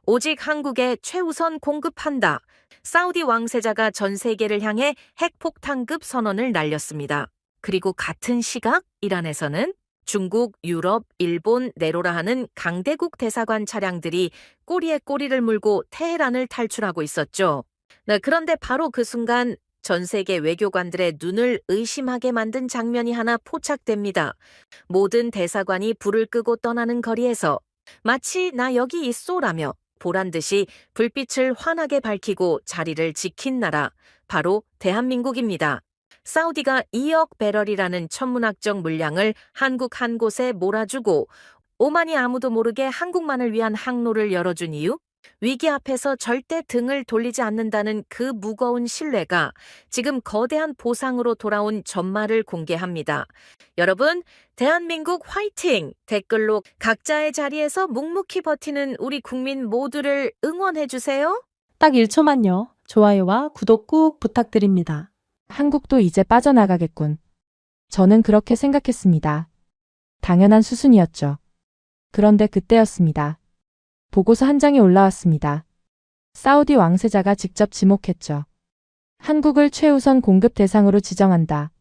오직 한국에 최우선 공급한다. 사우디 왕세자가 전 세계를 향해 핵폭탄급 선언을 날렸습니다. 그리고 같은 시각 이란에서는 중국, 유럽, 일본, 내로라 하는 강대국 대사관 차량들이 꼬리에 꼬리를 물고 테헤란을 탈출하고 있었죠. 네, 그런데 바로 그 순간 전 세계 외교관들의 눈을 의심하게 만든 장면이 하나 포착됩니다. 모든 대사관이 불을 끄고 떠나는 거리에서 마치 나 여기 있소라며 보란 듯이 불빛을 환하게 밝히고 자리를 지킨 나라, 바로 대한민국입니다. 사우디가 2억 배럴이라는 천문학적 물량을 한국 한 곳에 몰아주고 오만이 아무도 모르게 한국만을 위한 항로를 열어준 이유? 위기 앞에서 절대 등을 돌리지 않는다는 그 무거운 신뢰가 지금 거대한 보상으로 돌아온 전말을 공개합니다. 여러분, 대한민국 화이팅! 댓글로 각자의 자리에서 묵묵히 버티는 우리 국민 모두를 응원해주세요. 딱 1초만요. 좋아요와 구독 꾹 부탁드립니다. 한국도 이제 빠져나가겠군. 저는 그렇게 생각했습니다. 당연한 수순이었죠. 그런데 그때였습니다. 보고서 한 장이 올라왔습니다. 사우디 왕세자가 직접 지목했죠. 한국을 최우선 공급 대상으로 지정한다.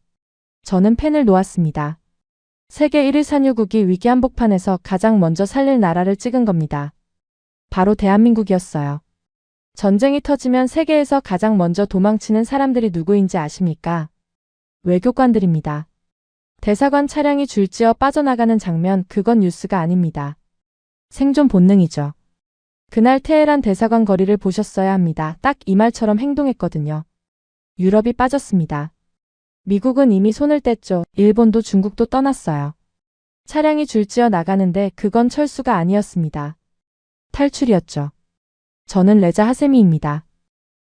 저는 펜을 놓았습니다. 세계 1위 산유국이 위기 한복판에서 가장 먼저 살릴 나라를 찍은 겁니다. 바로 대한민국이었어요. 전쟁이 터지면 세계에서 가장 먼저 도망치는 사람들이 누구인지 아십니까? 외교관들입니다. 대사관 차량이 줄지어 빠져나가는 장면, 그건 뉴스가 아닙니다. 생존 본능이죠. 그날 테헤란 대사관 거리를 보셨어야 합니다. 딱 이 말처럼 행동했거든요. 유럽이 빠졌습니다. 미국은 이미 손을 뗐죠. 일본도 중국도 떠났어요. 차량이 줄지어 나가는데 그건 철수가 아니었습니다. 탈출이었죠. 저는 레자 하세미입니다.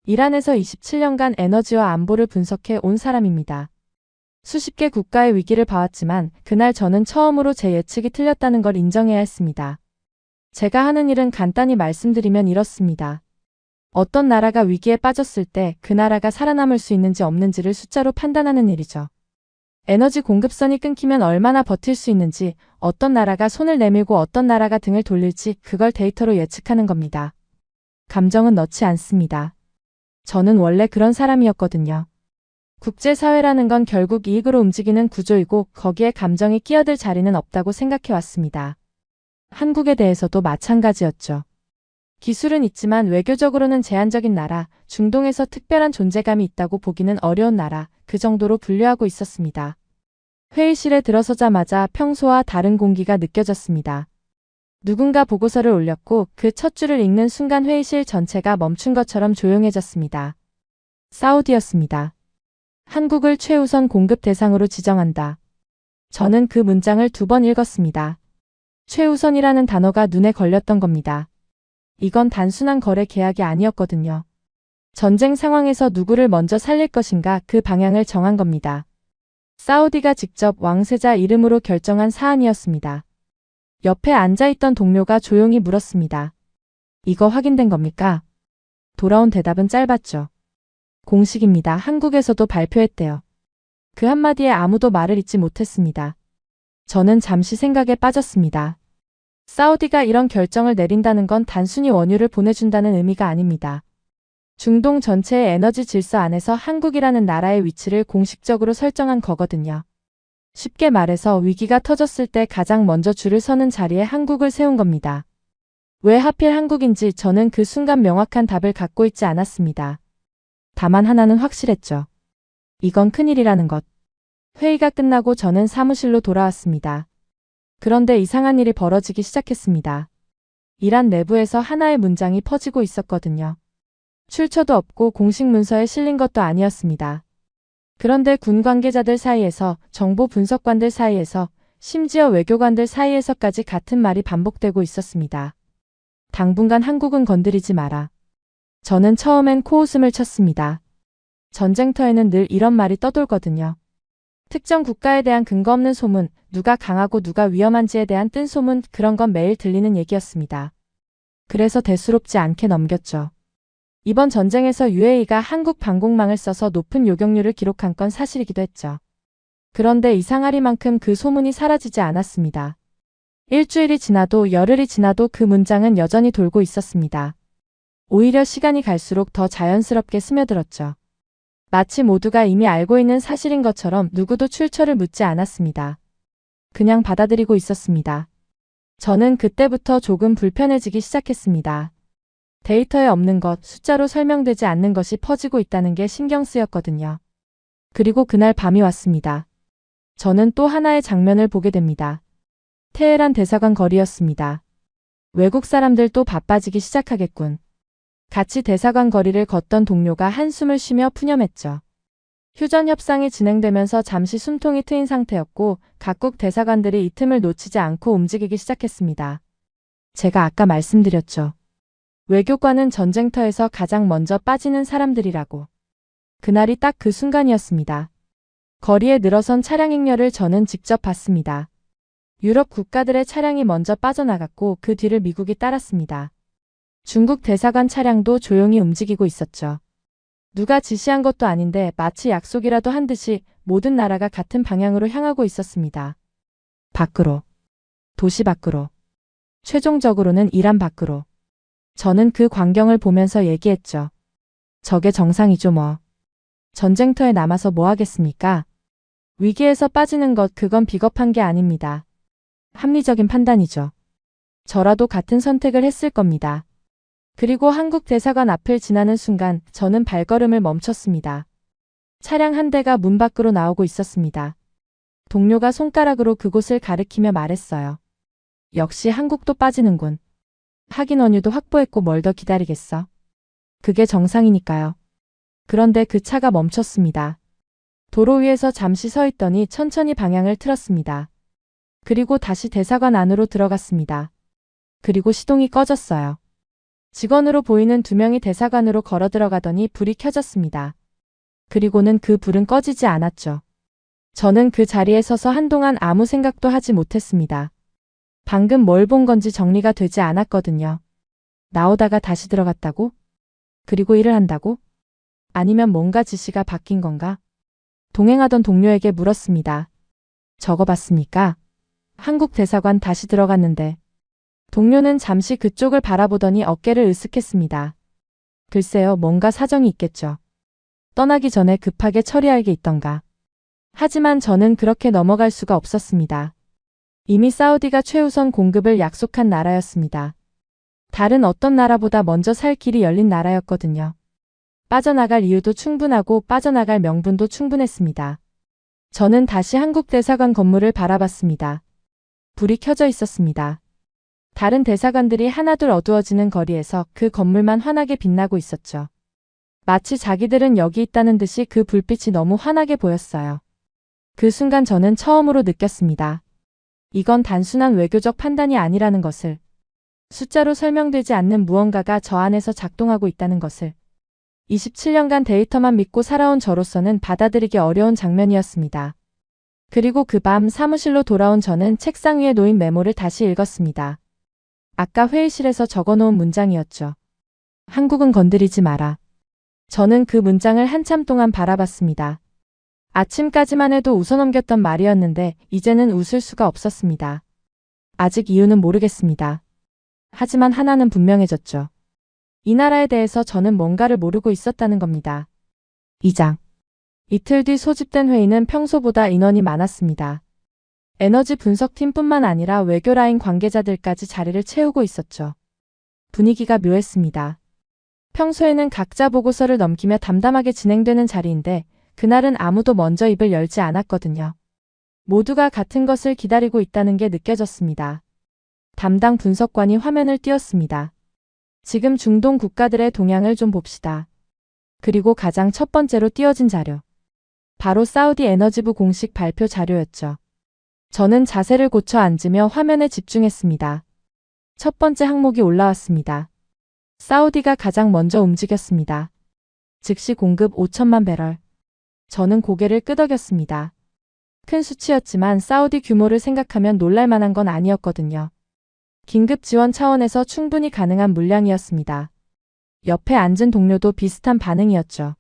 이란에서 27년간 에너지와 안보를 분석해 온 사람입니다. 수십 개 국가의 위기를 봐왔지만 그날 저는 처음으로 제 예측이 틀렸다는 걸 인정해야 했습니다. 제가 하는 일은 간단히 말씀드리면 이렇습니다. 어떤 나라가 위기에 빠졌을 때 그 나라가 살아남을 수 있는지 없는지를 숫자로 판단하는 일이죠. 에너지 공급선이 끊기면 얼마나 버틸 수 있는지, 어떤 나라가 손을 내밀고 어떤 나라가 등을 돌릴지, 그걸 데이터로 예측하는 겁니다. 감정은 넣지 않습니다. 저는 원래 그런 사람이었거든요. 국제사회라는 건 결국 이익으로 움직이는 구조이고 거기에 감정이 끼어들 자리는 없다고 생각해왔습니다. 한국에 대해서도 마찬가지였죠. 기술은 있지만 외교적으로는 제한적인 나라, 중동에서 특별한 존재감이 있다고 보기는 어려운 나라, 그 정도로 분류하고 있었습니다. 회의실에 들어서자마자 평소와 다른 공기가 느껴졌습니다. 누군가 보고서를 올렸고 그 첫 줄을 읽는 순간 회의실 전체가 멈춘 것처럼 조용해졌습니다. 사우디였습니다. 한국을 최우선 공급 대상으로 지정한다. 저는 그 문장을 2번 읽었습니다. 최우선이라는 단어가 눈에 걸렸던 겁니다. 이건 단순한 거래 계약이 아니었거든요. 전쟁 상황에서 누구를 먼저 살릴 것인가, 그 방향을 정한 겁니다. 사우디가 직접 왕세자 이름으로 결정한 사안이었습니다. 옆에 앉아있던 동료가 조용히 물었습니다. 이거 확인된 겁니까? 돌아온 대답은 짧았죠. 공식입니다. 한국에서도 발표했대요. 그 한마디에 아무도 말을 잇지 못했습니다. 저는 잠시 생각에 빠졌습니다. 사우디가 이런 결정을 내린다는 건 단순히 원유를 보내준다는 의미가 아닙니다. 중동 전체의 에너지 질서 안에서 한국이라는 나라의 위치를 공식적으로 설정한 거거든요. 쉽게 말해서 위기가 터졌을 때 가장 먼저 줄을 서는 자리에 한국을 세운 겁니다. 왜 하필 한국인지 저는 그 순간 명확한 답을 갖고 있지 않았습니다. 다만 하나는 확실했죠. 이건 큰일이라는 것. 회의가 끝나고 저는 사무실로 돌아왔습니다. 그런데 이상한 일이 벌어지기 시작했습니다. 이란 내부에서 하나의 문장이 퍼지고 있었거든요. 출처도 없고 공식 문서에 실린 것도 아니었습니다. 그런데 군 관계자들 사이에서, 정보 분석관들 사이에서, 심지어 외교관들 사이에서까지 같은 말이 반복되고 있었습니다. 당분간 한국은 건드리지 마라. 저는 처음엔 코웃음을 쳤습니다. 전쟁터에는 늘 이런 말이 떠돌거든요. 특정 국가에 대한 근거 없는 소문, 누가 강하고 누가 위험한지에 대한 뜬 소문, 그런 건 매일 들리는 얘기였습니다. 그래서 대수롭지 않게 넘겼죠. 이번 전쟁에서 UAE가 한국 방공망을 써서 높은 요격률을 기록한 건 사실이기도 했죠. 그런데 이상하리만큼 그 소문이 사라지지 않았습니다. 일주일이 지나도 열흘이 지나도 그 문장은 여전히 돌고 있었습니다. 오히려 시간이 갈수록 더 자연스럽게 스며들었죠. 마치 모두가 이미 알고 있는 사실인 것처럼 누구도 출처를 묻지 않았습니다. 그냥 받아들이고 있었습니다. 저는 그때부터 조금 불편해지기 시작했습니다. 데이터에 없는 것, 숫자로 설명되지 않는 것이 퍼지고 있다는 게 신경 쓰였거든요. 그리고 그날 밤이 왔습니다. 저는 또 하나의 장면을 보게 됩니다. 테헤란 대사관 거리였습니다. 외국 사람들 또 바빠지기 시작하겠군. 같이 대사관 거리를 걷던 동료가 한숨을 쉬며 푸념했죠. 휴전 협상이 진행되면서 잠시 숨통이 트인 상태였고 각국 대사관들이 이 틈을 놓치지 않고 움직이기 시작했습니다. 제가 아까 말씀드렸죠. 외교관은 전쟁터에서 가장 먼저 빠지는 사람들이라고. 그날이 딱 그 순간이었습니다. 거리에 늘어선 차량 행렬을 저는 직접 봤습니다. 유럽 국가들의 차량이 먼저 빠져나갔고 그 뒤를 미국이 따랐습니다. 중국 대사관 차량도 조용히 움직이고 있었죠. 누가 지시한 것도 아닌데 마치 약속이라도 한 듯이 모든 나라가 같은 방향으로 향하고 있었습니다. 밖으로. 도시 밖으로. 최종적으로는 이란 밖으로. 저는 그 광경을 보면서 얘기했죠. 저게 정상이죠 뭐. 전쟁터에 남아서 뭐 하겠습니까? 위기에서 빠지는 것 그건 비겁한 게 아닙니다. 합리적인 판단이죠. 저라도 같은 선택을 했을 겁니다. 그리고 한국 대사관 앞을 지나는 순간 저는 발걸음을 멈췄습니다. 차량 한 대가 문 밖으로 나오고 있었습니다. 동료가 손가락으로 그곳을 가리키며 말했어요. 역시 한국도 빠지는군. 하긴 원유도 확보했고 뭘 더 기다리겠어. 그게 정상이니까요. 그런데 그 차가 멈췄습니다. 도로 위에서 잠시 서 있더니 천천히 방향을 틀었습니다. 그리고 다시 대사관 안으로 들어갔습니다. 그리고 시동이 꺼졌어요. 직원으로 보이는 2명이 대사관으로 걸어 들어가더니 불이 켜졌습니다. 그리고는 그 불은 꺼지지 않았죠. 저는 그 자리에 서서 한동안 아무 생각도 하지 못했습니다. 방금 뭘 본 건지 정리가 되지 않았거든요. 나오다가 다시 들어갔다고? 그리고 일을 한다고? 아니면 뭔가 지시가 바뀐 건가? 동행하던 동료에게 물었습니다. 적어봤습니까? 한국 대사관 다시 들어갔는데. 동료는 잠시 그쪽을 바라보더니 어깨를 으쓱했습니다. 글쎄요, 뭔가 사정이 있겠죠. 떠나기 전에 급하게 처리할 게 있던가. 하지만 저는 그렇게 넘어갈 수가 없었습니다. 이미 사우디가 최우선 공급을 약속한 나라였습니다. 다른 어떤 나라보다 먼저 살 길이 열린 나라였거든요. 빠져나갈 이유도 충분하고 빠져나갈 명분도 충분했습니다. 저는 다시 한국 대사관 건물을 바라봤습니다. 불이 켜져 있었습니다. 다른 대사관들이 하나둘 어두워지는 거리에서 그 건물만 환하게 빛나고 있었죠. 마치 자기들은 여기 있다는 듯이 그 불빛이 너무 환하게 보였어요. 그 순간 저는 처음으로 느꼈습니다. 이건 단순한 외교적 판단이 아니라는 것을. 숫자로 설명되지 않는 무언가가 저 안에서 작동하고 있다는 것을. 27년간 데이터만 믿고 살아온 저로서는 받아들이기 어려운 장면이었습니다. 그리고 그 밤 사무실로 돌아온 저는 책상 위에 놓인 메모를 다시 읽었습니다. 아까 회의실에서 적어놓은 문장이었죠. 한국은 건드리지 마라. 저는 그 문장을 한참 동안 바라봤습니다. 아침까지만 해도 웃어넘겼던 말이었는데 이제는 웃을 수가 없었습니다. 아직 이유는 모르겠습니다. 하지만 하나는 분명해졌죠. 이 나라에 대해서 저는 뭔가를 모르고 있었다는 겁니다. 2장. 이틀 뒤 소집된 회의는 평소보다 인원이 많았습니다. 에너지 분석팀뿐만 아니라 외교라인 관계자들까지 자리를 채우고 있었죠. 분위기가 묘했습니다. 평소에는 각자 보고서를 넘기며 담담하게 진행되는 자리인데 그날은 아무도 먼저 입을 열지 않았거든요. 모두가 같은 것을 기다리고 있다는 게 느껴졌습니다. 담당 분석관이 화면을 띄웠습니다. 지금 중동 국가들의 동향을 좀 봅시다. 그리고 가장 첫 번째로 띄워진 자료. 바로 사우디 에너지부 공식 발표 자료였죠. 저는 자세를 고쳐 앉으며 화면에 집중했습니다. 첫 번째 항목이 올라왔습니다. 사우디가 가장 먼저 움직였습니다. 즉시 공급 5천만 배럴. 저는 고개를 끄덕였습니다. 큰 수치였지만 사우디 규모를 생각하면 놀랄 만한 건 아니었거든요. 긴급 지원 차원에서 충분히 가능한 물량이었습니다. 옆에 앉은 동료도 비슷한 반응이었죠.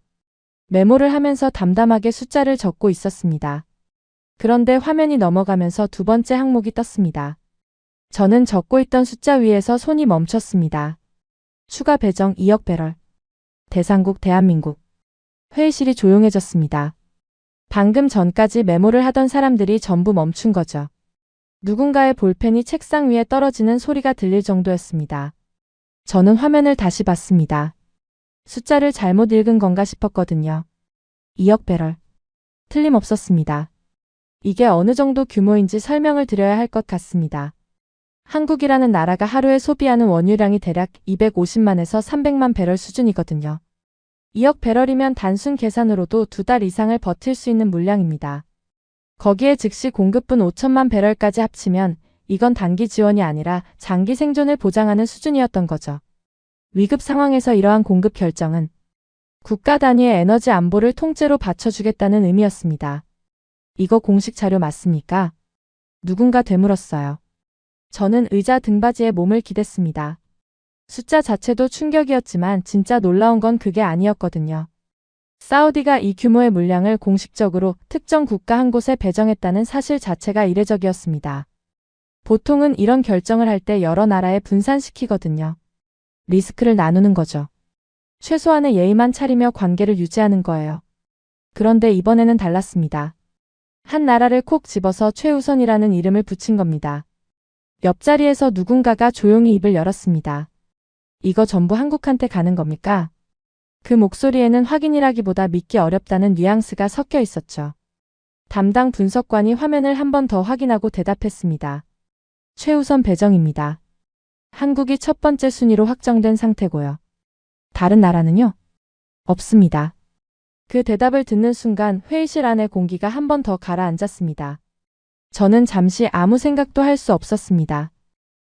메모를 하면서 담담하게 숫자를 적고 있었습니다. 그런데 화면이 넘어가면서 두 번째 항목이 떴습니다. 저는 적고 있던 숫자 위에서 손이 멈췄습니다. 추가 배정 2억 배럴. 대상국 대한민국. 회의실이 조용해졌습니다. 방금 전까지 메모를 하던 사람들이 전부 멈춘 거죠. 누군가의 볼펜이 책상 위에 떨어지는 소리가 들릴 정도였습니다. 저는 화면을 다시 봤습니다. 숫자를 잘못 읽은 건가 싶었거든요. 2억 배럴. 틀림없었습니다. 이게 어느 정도 규모인지 설명을 드려야 할 것 같습니다. 한국이라는 나라가 하루에 소비하는 원유량이 대략 250만에서 300만 배럴 수준이거든요. 2억 배럴이면 단순 계산으로도 2달 이상을 버틸 수 있는 물량입니다. 거기에 즉시 공급분 5천만 배럴까지 합치면 이건 단기 지원이 아니라 장기 생존을 보장하는 수준이었던 거죠. 위급 상황에서 이러한 공급 결정은 국가 단위의 에너지 안보를 통째로 받쳐주겠다는 의미였습니다. 이거 공식 자료 맞습니까? 누군가 되물었어요. 저는 의자 등받이에 몸을 기댔습니다. 숫자 자체도 충격이었지만 진짜 놀라운 건 그게 아니었거든요. 사우디가 이 규모의 물량을 공식적으로 특정 국가 한 곳에 배정했다는 사실 자체가 이례적이었습니다. 보통은 이런 결정을 할 때 여러 나라에 분산시키거든요. 리스크를 나누는 거죠. 최소한의 예의만 차리며 관계를 유지하는 거예요. 그런데 이번에는 달랐습니다. 한 나라를 콕 집어서 최우선이라는 이름을 붙인 겁니다. 옆자리에서 누군가가 조용히 입을 열었습니다. 이거 전부 한국한테 가는 겁니까? 그 목소리에는 확인이라기보다 믿기 어렵다는 뉘앙스가 섞여 있었죠. 담당 분석관이 화면을 한 번 더 확인하고 대답했습니다. 최우선 배정입니다. 한국이 첫 번째 순위로 확정된 상태고요. 다른 나라는요? 없습니다. 그 대답을 듣는 순간 회의실 안의 공기가 한 번 더 가라앉았습니다. 저는 잠시 아무 생각도 할 수 없었습니다.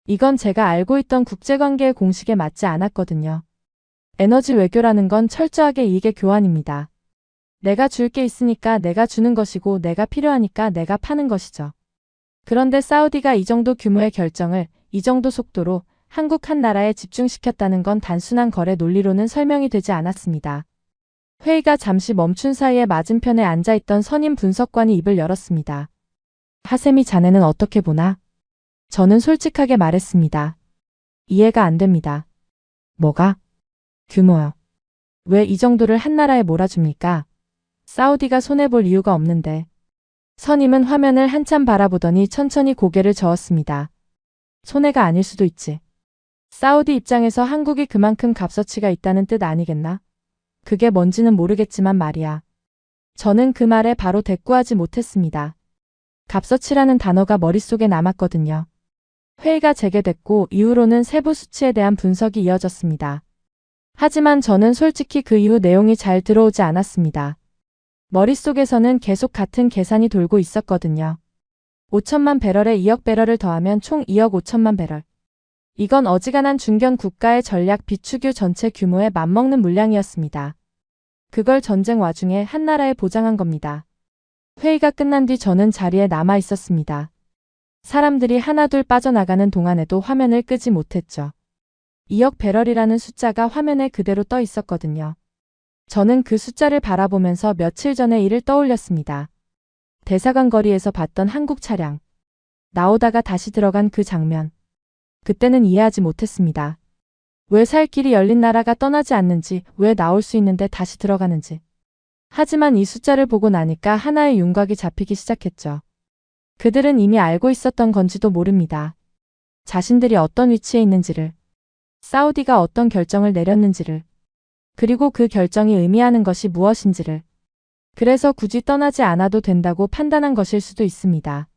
이건 제가 알고 있던 국제관계의 공식에 맞지 않았거든요. 에너지 외교라는 건 철저하게 이익의 교환입니다. 내가 줄 게 있으니까 내가 주는 것이고 내가 필요하니까 내가 파는 것이죠. 그런데 사우디가 이 정도 규모의 결정을 이 정도 속도로 한국 한 나라에 집중시켰다는 건 단순한 거래 논리로는 설명이 되지 않았습니다. 회의가 잠시 멈춘 사이에 맞은편에 앉아있던 선임 분석관이 입을 열었습니다. 하세미 자네는 어떻게 보나? 저는 솔직하게 말했습니다. 이해가 안 됩니다. 뭐가? 규모요. 왜 이 정도를 한 나라에 몰아줍니까? 사우디가 손해볼 이유가 없는데. 선임은 화면을 한참 바라보더니 천천히 고개를 저었습니다. 손해가 아닐 수도 있지. 사우디 입장에서 한국이 그만큼 값어치가 있다는 뜻 아니겠나? 그게 뭔지는 모르겠지만 말이야. 저는 그 말에 바로 대꾸하지 못했습니다. 값어치라는 단어가 머릿속에 남았거든요. 회의가 재개됐고 이후로는 세부 수치에 대한 분석이 이어졌습니다. 하지만 저는 솔직히 그 이후 내용이 잘 들어오지 않았습니다. 머릿속에서는 계속 같은 계산이 돌고 있었거든요. 5천만 배럴에 2억 배럴을 더하면 총 2억 5천만 배럴. 이건 어지간한 중견 국가의 전략 비축유 전체 규모에 맞먹는 물량이었습니다. 그걸 전쟁 와중에 한 나라에 보장한 겁니다. 회의가 끝난 뒤 저는 자리에 남아 있었습니다. 사람들이 하나둘 빠져나가는 동안에도 화면을 끄지 못했죠. 2억 배럴이라는 숫자가 화면에 그대로 떠 있었거든요. 저는 그 숫자를 바라보면서 며칠 전의 일을 떠올렸습니다. 대사관 거리에서 봤던 한국 차량. 나오다가 다시 들어간 그 장면. 그때는 이해하지 못했습니다. 왜 살 길이 열린 나라가 떠나지 않는지, 왜 나올 수 있는데 다시 들어가는지. 하지만 이 숫자를 보고 나니까 하나의 윤곽이 잡히기 시작했죠. 그들은 이미 알고 있었던 건지도 모릅니다. 자신들이 어떤 위치에 있는지를, 사우디가 어떤 결정을 내렸는지를, 그리고 그 결정이 의미하는 것이 무엇인지를. 그래서 굳이 떠나지 않아도 된다고 판단한 것일 수도 있습니다.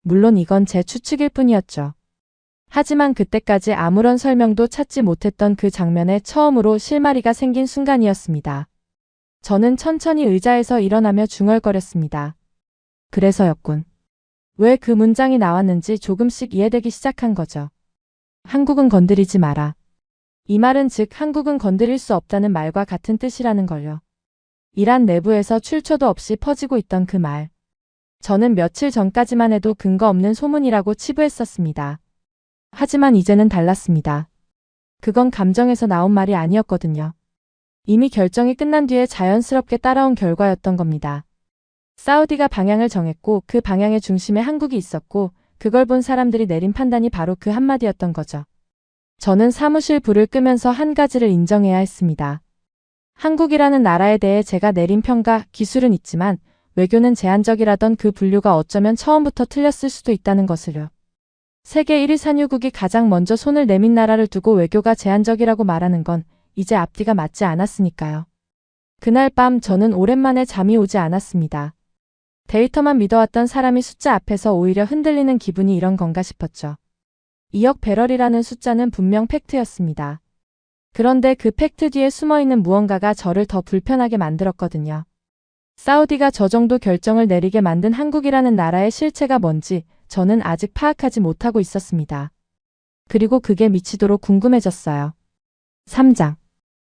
물론 이건 제 추측일 뿐이었죠. 하지만 그때까지 아무런 설명도 찾지 못했던 그 장면에 처음으로 실마리가 생긴 순간이었습니다. 저는 천천히 의자에서 일어나며 중얼거렸습니다. 그래서였군. 왜 그 문장이 나왔는지 조금씩 이해되기 시작한 거죠. 한국은 건드리지 마라. 이 말은 즉 한국은 건드릴 수 없다는 말과 같은 뜻이라는 걸요. 이란 내부에서 출처도 없이 퍼지고 있던 그 말. 저는 며칠 전까지만 해도 근거 없는 소문이라고 치부했었습니다. 하지만 이제는 달랐습니다. 그건 감정에서 나온 말이 아니었거든요. 이미 결정이 끝난 뒤에 자연스럽게 따라온 결과였던 겁니다. 사우디가 방향을 정했고 그 방향의 중심에 한국이 있었고 그걸 본 사람들이 내린 판단이 바로 그 한마디였던 거죠. 저는 사무실 불을 끄면서 한 가지를 인정해야 했습니다. 한국이라는 나라에 대해 제가 내린 평가, 기술은 있지만 외교는 제한적이라던 그 분류가 어쩌면 처음부터 틀렸을 수도 있다는 것을요. 세계 1위 산유국이 가장 먼저 손을 내민 나라를 두고 외교가 제한적이라고 말하는 건 이제 앞뒤가 맞지 않았으니까요. 그날 밤 저는 오랜만에 잠이 오지 않았습니다. 데이터만 믿어왔던 사람이 숫자 앞에서 오히려 흔들리는 기분이 이런 건가 싶었죠. 2억 배럴이라는 숫자는 분명 팩트였습니다. 그런데 그 팩트 뒤에 숨어있는 무언가가 저를 더 불편하게 만들었거든요. 사우디가 저 정도 결정을 내리게 만든 한국이라는 나라의 실체가 뭔지 저는 아직 파악하지 못하고 있었습니다. 그리고 그게 미치도록 궁금해졌어요. 3장.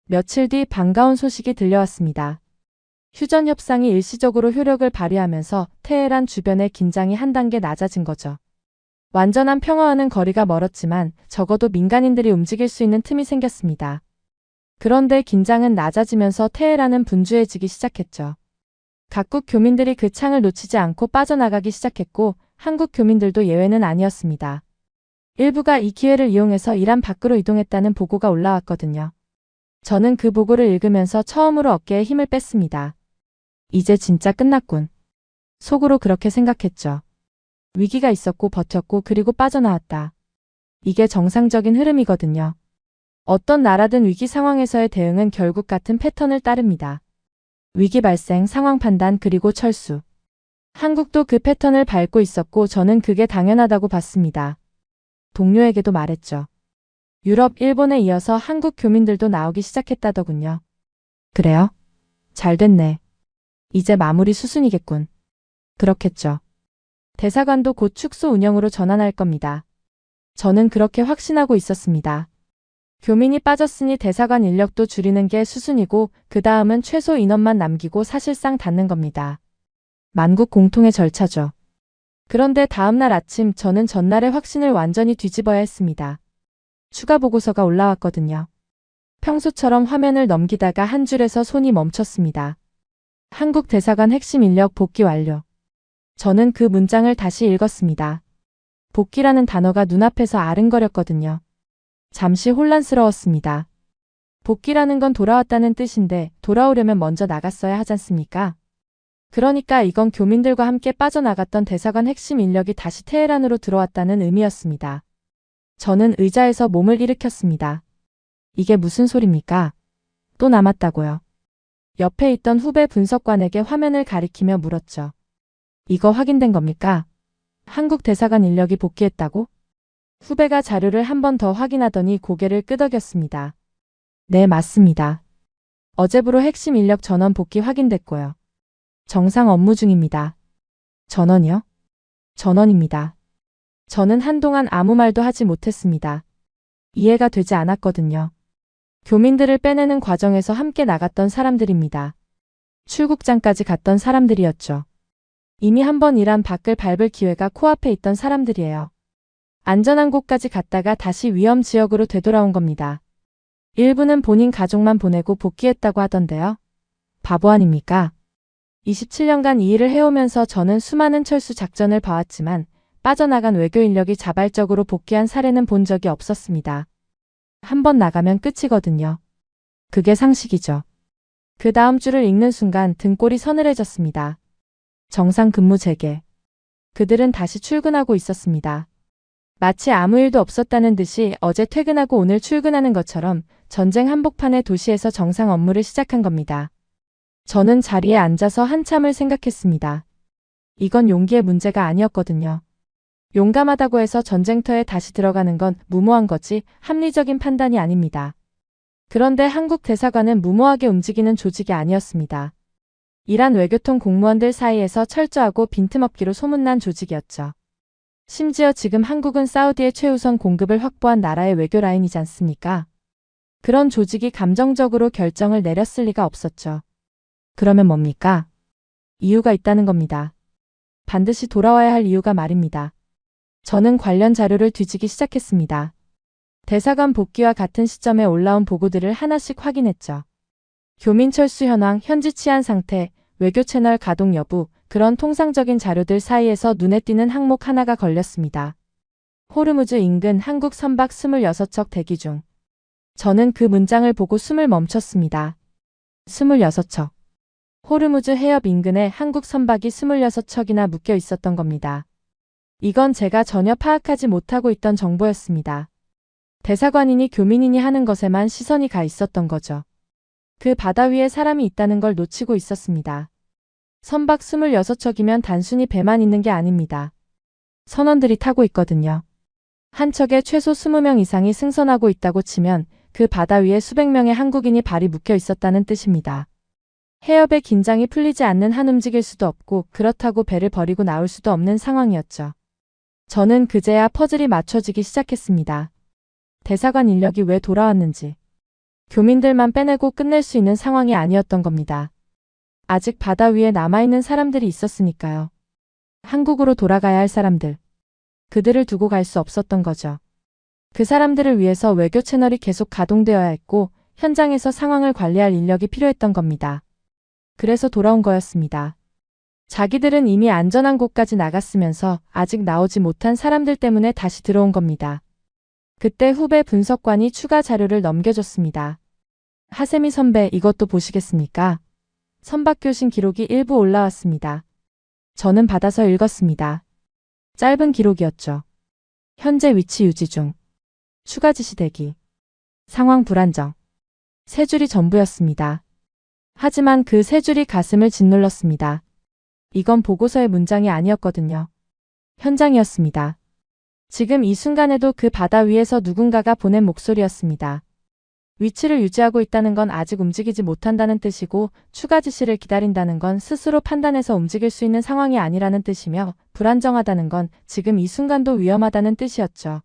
며칠 뒤 반가운 소식이 들려왔습니다. 휴전 협상이 일시적으로 효력을 발휘하면서 테헤란 주변의 긴장이 한 단계 낮아진 거죠. 완전한 평화와는 거리가 멀었지만 적어도 민간인들이 움직일 수 있는 틈이 생겼습니다. 그런데 긴장은 낮아지면서 테헤란은 분주해지기 시작했죠. 각국 교민들이 그 창을 놓치지 않고 빠져나가기 시작했고 한국 교민들도 예외는 아니었습니다. 일부가 이 기회를 이용해서 이란 밖으로 이동했다는 보고가 올라왔거든요. 저는 그 보고를 읽으면서 처음으로 어깨에 힘을 뺐습니다. 이제 진짜 끝났군. 속으로 그렇게 생각했죠. 위기가 있었고 버텼고 그리고 빠져나왔다. 이게 정상적인 흐름이거든요. 어떤 나라든 위기 상황에서의 대응은 결국 같은 패턴을 따릅니다. 위기 발생, 상황 판단, 그리고 철수. 한국도 그 패턴을 밟고 있었고 저는 그게 당연하다고 봤습니다. 동료에게도 말했죠. 유럽, 일본에 이어서 한국 교민들도 나오기 시작했다더군요. 그래요? 잘 됐네. 이제 마무리 수순이겠군. 그렇겠죠. 대사관도 곧 축소 운영으로 전환할 겁니다. 저는 그렇게 확신하고 있었습니다. 교민이 빠졌으니 대사관 인력도 줄이는 게 수순이고 그 다음은 최소 인원만 남기고 사실상 닫는 겁니다. 만국 공통의 절차죠. 그런데 다음날 아침 저는 전날의 확신을 완전히 뒤집어야 했습니다. 추가 보고서가 올라왔거든요. 평소처럼 화면을 넘기다가 한 줄에서 손이 멈췄습니다. 한국 대사관 핵심 인력 복귀 완료. 저는 그 문장을 다시 읽었습니다. 복귀라는 단어가 눈앞에서 아른거렸거든요. 잠시 혼란스러웠습니다. 복귀라는 건 돌아왔다는 뜻인데 돌아오려면 먼저 나갔어야 하지 않습니까? 그러니까 이건 교민들과 함께 빠져나갔던 대사관 핵심 인력이 다시 테헤란으로 들어왔다는 의미였습니다. 저는 의자에서 몸을 일으켰습니다. 이게 무슨 소리입니까? 또 남았다고요. 옆에 있던 후배 분석관에게 화면을 가리키며 물었죠. 이거 확인된 겁니까? 한국 대사관 인력이 복귀했다고? 후배가 자료를 한 번 더 확인하더니 고개를 끄덕였습니다. 네, 맞습니다. 어제부로 핵심 인력 전원 복귀 확인됐고요. 정상 업무 중입니다. 전원이요? 전원입니다. 저는 한동안 아무 말도 하지 못했습니다. 이해가 되지 않았거든요. 교민들을 빼내는 과정에서 함께 나갔던 사람들입니다. 출국장까지 갔던 사람들이었죠. 이미 한 번 이란 밖을 밟을 기회가 코앞에 있던 사람들이에요. 안전한 곳까지 갔다가 다시 위험 지역으로 되돌아온 겁니다. 일부는 본인 가족만 보내고 복귀했다고 하던데요. 바보 아닙니까? 27년간 이 일을 해오면서 저는 수많은 철수 작전을 봐왔지만 빠져나간 외교 인력이 자발적으로 복귀한 사례는 본 적이 없었습니다. 한 번 나가면 끝이거든요. 그게 상식이죠. 그 다음 줄을 읽는 순간 등골이 서늘해졌습니다. 정상 근무 재개. 그들은 다시 출근하고 있었습니다. 마치 아무 일도 없었다는 듯이 어제 퇴근하고 오늘 출근하는 것처럼 전쟁 한복판의 도시에서 정상 업무를 시작한 겁니다. 저는 자리에 앉아서 한참을 생각했습니다. 이건 용기의 문제가 아니었거든요. 용감하다고 해서 전쟁터에 다시 들어가는 건 무모한 거지 합리적인 판단이 아닙니다. 그런데 한국 대사관은 무모하게 움직이는 조직이 아니었습니다. 이란 외교통 공무원들 사이에서 철저하고 빈틈없기로 소문난 조직이었죠. 심지어 지금 한국은 사우디의 최우선 공급을 확보한 나라의 외교 라인이지 않습니까? 그런 조직이 감정적으로 결정을 내렸을 리가 없었죠. 그러면 뭡니까? 이유가 있다는 겁니다. 반드시 돌아와야 할 이유가 말입니다. 저는 관련 자료를 뒤지기 시작했습니다. 대사관 복귀와 같은 시점에 올라온 보고들을 하나씩 확인했죠. 교민 철수 현황, 현지 치안 상태, 외교 채널 가동 여부, 그런 통상적인 자료들 사이에서 눈에 띄는 항목 하나가 걸렸습니다. 호르무즈 인근 한국 선박 26척 대기 중. 저는 그 문장을 보고 숨을 멈췄습니다. 26척. 호르무즈 해협 인근에 한국 선박이 26척이나 묶여 있었던 겁니다. 이건 제가 전혀 파악하지 못하고 있던 정보였습니다. 대사관이니 교민이니 하는 것에만 시선이 가 있었던 거죠. 그 바다 위에 사람이 있다는 걸 놓치고 있었습니다. 선박 26척이면 단순히 배만 있는 게 아닙니다. 선원들이 타고 있거든요. 한 척에 최소 20명 이상이 승선하고 있다고 치면 그 바다 위에 수백 명의 한국인이 발이 묶여 있었다는 뜻입니다. 해협의 긴장이 풀리지 않는 한 움직일 수도 없고 그렇다고 배를 버리고 나올 수도 없는 상황이었죠. 저는 그제야 퍼즐이 맞춰지기 시작했습니다. 대사관 인력이 왜 돌아왔는지. 교민들만 빼내고 끝낼 수 있는 상황이 아니었던 겁니다. 아직 바다 위에 남아있는 사람들이 있었으니까요. 한국으로 돌아가야 할 사람들. 그들을 두고 갈 수 없었던 거죠. 그 사람들을 위해서 외교 채널이 계속 가동되어야 했고 현장에서 상황을 관리할 인력이 필요했던 겁니다. 그래서 돌아온 거였습니다. 자기들은 이미 안전한 곳까지 나갔으면서 아직 나오지 못한 사람들 때문에 다시 들어온 겁니다. 그때 후배 분석관이 추가 자료를 넘겨줬습니다. 하세미 선배, 이것도 보시겠습니까? 선박교신 기록이 일부 올라왔습니다. 저는 받아서 읽었습니다. 짧은 기록이었죠. 현재 위치 유지 중. 추가 지시 대기. 상황 불안정. 세 줄이 전부였습니다. 하지만 그 세 줄이 가슴을 짓눌렀습니다. 이건 보고서의 문장이 아니었거든요. 현장이었습니다. 지금 이 순간에도 그 바다 위에서 누군가가 보낸 목소리였습니다. 위치를 유지하고 있다는 건 아직 움직이지 못한다는 뜻이고 추가 지시를 기다린다는 건 스스로 판단해서 움직일 수 있는 상황이 아니라는 뜻이며 불안정하다는 건 지금 이 순간도 위험하다는 뜻이었죠.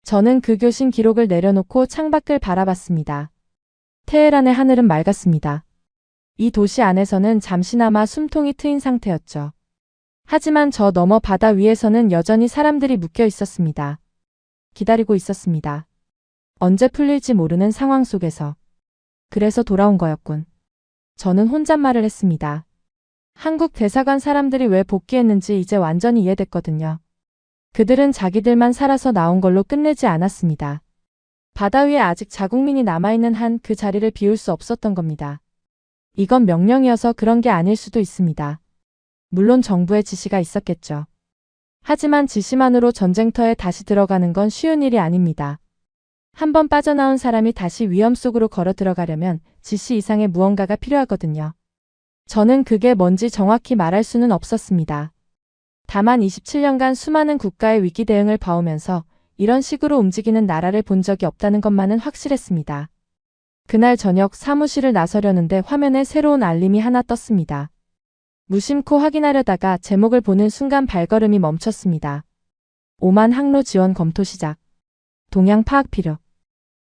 저는 그 교신 기록을 내려놓고 창밖을 바라봤습니다. 테헤란의 하늘은 맑았습니다. 이 도시 안에서는 잠시나마 숨통이 트인 상태였죠. 하지만 저 너머 바다 위에서는 여전히 사람들이 묶여 있었습니다. 기다리고 있었습니다. 언제 풀릴지 모르는 상황 속에서. 그래서 돌아온 거였군. 저는 혼잣말을 했습니다. 한국 대사관 사람들이 왜 복귀했는지 이제 완전히 이해됐거든요. 그들은 자기들만 살아서 나온 걸로 끝내지 않았습니다. 바다 위에 아직 자국민이 남아있는 한 그 자리를 비울 수 없었던 겁니다. 이건 명령이어서 그런 게 아닐 수도 있습니다. 물론 정부의 지시가 있었겠죠. 하지만 지시만으로 전쟁터에 다시 들어가는 건 쉬운 일이 아닙니다. 한번 빠져나온 사람이 다시 위험 속으로 걸어 들어가려면 지시 이상의 무언가가 필요하거든요. 저는 그게 뭔지 정확히 말할 수는 없었습니다. 다만 27년간 수많은 국가의 위기 대응을 봐오면서 이런 식으로 움직이는 나라를 본 적이 없다는 것만은 확실했습니다. 그날 저녁 사무실을 나서려는데 화면에 새로운 알림이 하나 떴습니다. 무심코 확인하려다가 제목을 보는 순간 발걸음이 멈췄습니다. 오만 항로 지원 검토 시작. 동향 파악 필요.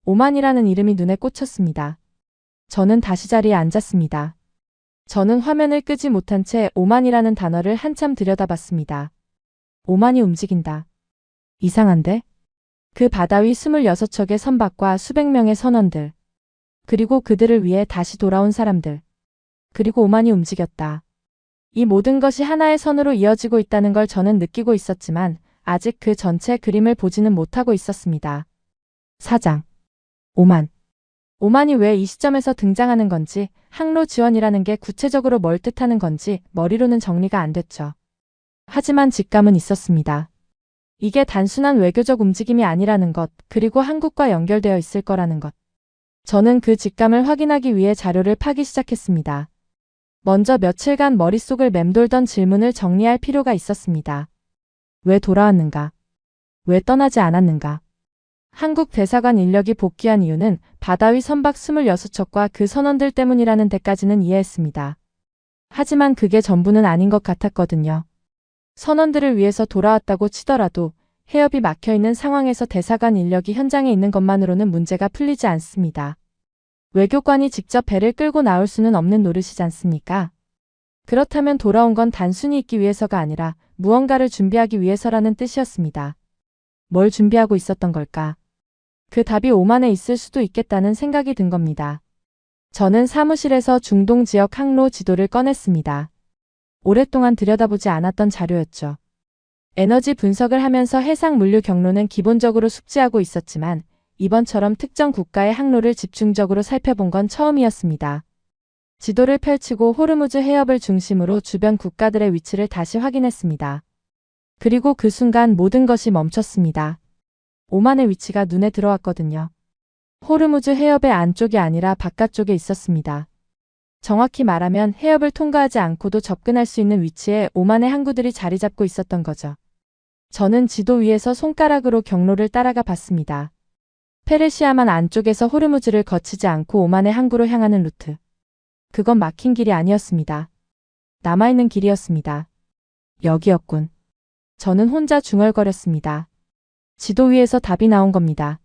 오만이라는 이름이 눈에 꽂혔습니다. 저는 다시 자리에 앉았습니다. 저는 화면을 끄지 못한 채 오만이라는 단어를 한참 들여다봤습니다. 오만이 움직인다. 이상한데? 그 바다 위 26척의 선박과 수백 명의 선원들. 그리고 그들을 위해 다시 돌아온 사람들. 그리고 오만이 움직였다. 이 모든 것이 하나의 선으로 이어지고 있다는 걸 저는 느끼고 있었지만 아직 그 전체 그림을 보지는 못하고 있었습니다. 사장. 오만. 오만이 왜 이 시점에서 등장하는 건지, 항로 지원이라는 게 구체적으로 뭘 뜻하는 건지 머리로는 정리가 안 됐죠. 하지만 직감은 있었습니다. 이게 단순한 외교적 움직임이 아니라는 것, 그리고 한국과 연결되어 있을 거라는 것. 저는 그 직감을 확인하기 위해 자료를 파기 시작했습니다. 먼저 며칠간 머릿속을 맴돌던 질문을 정리할 필요가 있었습니다. 왜 돌아왔는가? 왜 떠나지 않았는가? 한국 대사관 인력이 복귀한 이유는 바다 위 선박 26척과 그 선원들 때문이라는 데까지는 이해했습니다. 하지만 그게 전부는 아닌 것 같았거든요. 선원들을 위해서 돌아왔다고 치더라도 해협이 막혀있는 상황에서 대사관 인력이 현장에 있는 것만으로는 문제가 풀리지 않습니다. 외교관이 직접 배를 끌고 나올 수는 없는 노릇이지 않습니까? 그렇다면 돌아온 건 단순히 있기 위해서가 아니라 무언가를 준비하기 위해서라는 뜻이었습니다. 뭘 준비하고 있었던 걸까? 그 답이 오만에 있을 수도 있겠다는 생각이 든 겁니다. 저는 사무실에서 중동 지역 항로 지도를 꺼냈습니다. 오랫동안 들여다보지 않았던 자료였죠. 에너지 분석을 하면서 해상 물류 경로는 기본적으로 숙지하고 있었지만 이번처럼 특정 국가의 항로를 집중적으로 살펴본 건 처음이었습니다. 지도를 펼치고 호르무즈 해협을 중심으로 주변 국가들의 위치를 다시 확인했습니다. 그리고 그 순간 모든 것이 멈췄습니다. 오만의 위치가 눈에 들어왔거든요. 호르무즈 해협의 안쪽이 아니라 바깥쪽에 있었습니다. 정확히 말하면 해협을 통과하지 않고도 접근할 수 있는 위치에 오만의 항구들이 자리 잡고 있었던 거죠. 저는 지도 위에서 손가락으로 경로를 따라가 봤습니다. 페르시아만 안쪽에서 호르무즈를 거치지 않고 오만의 항구로 향하는 루트. 그건 막힌 길이 아니었습니다. 남아있는 길이었습니다. 여기였군. 저는 혼자 중얼거렸습니다. 지도 위에서 답이 나온 겁니다.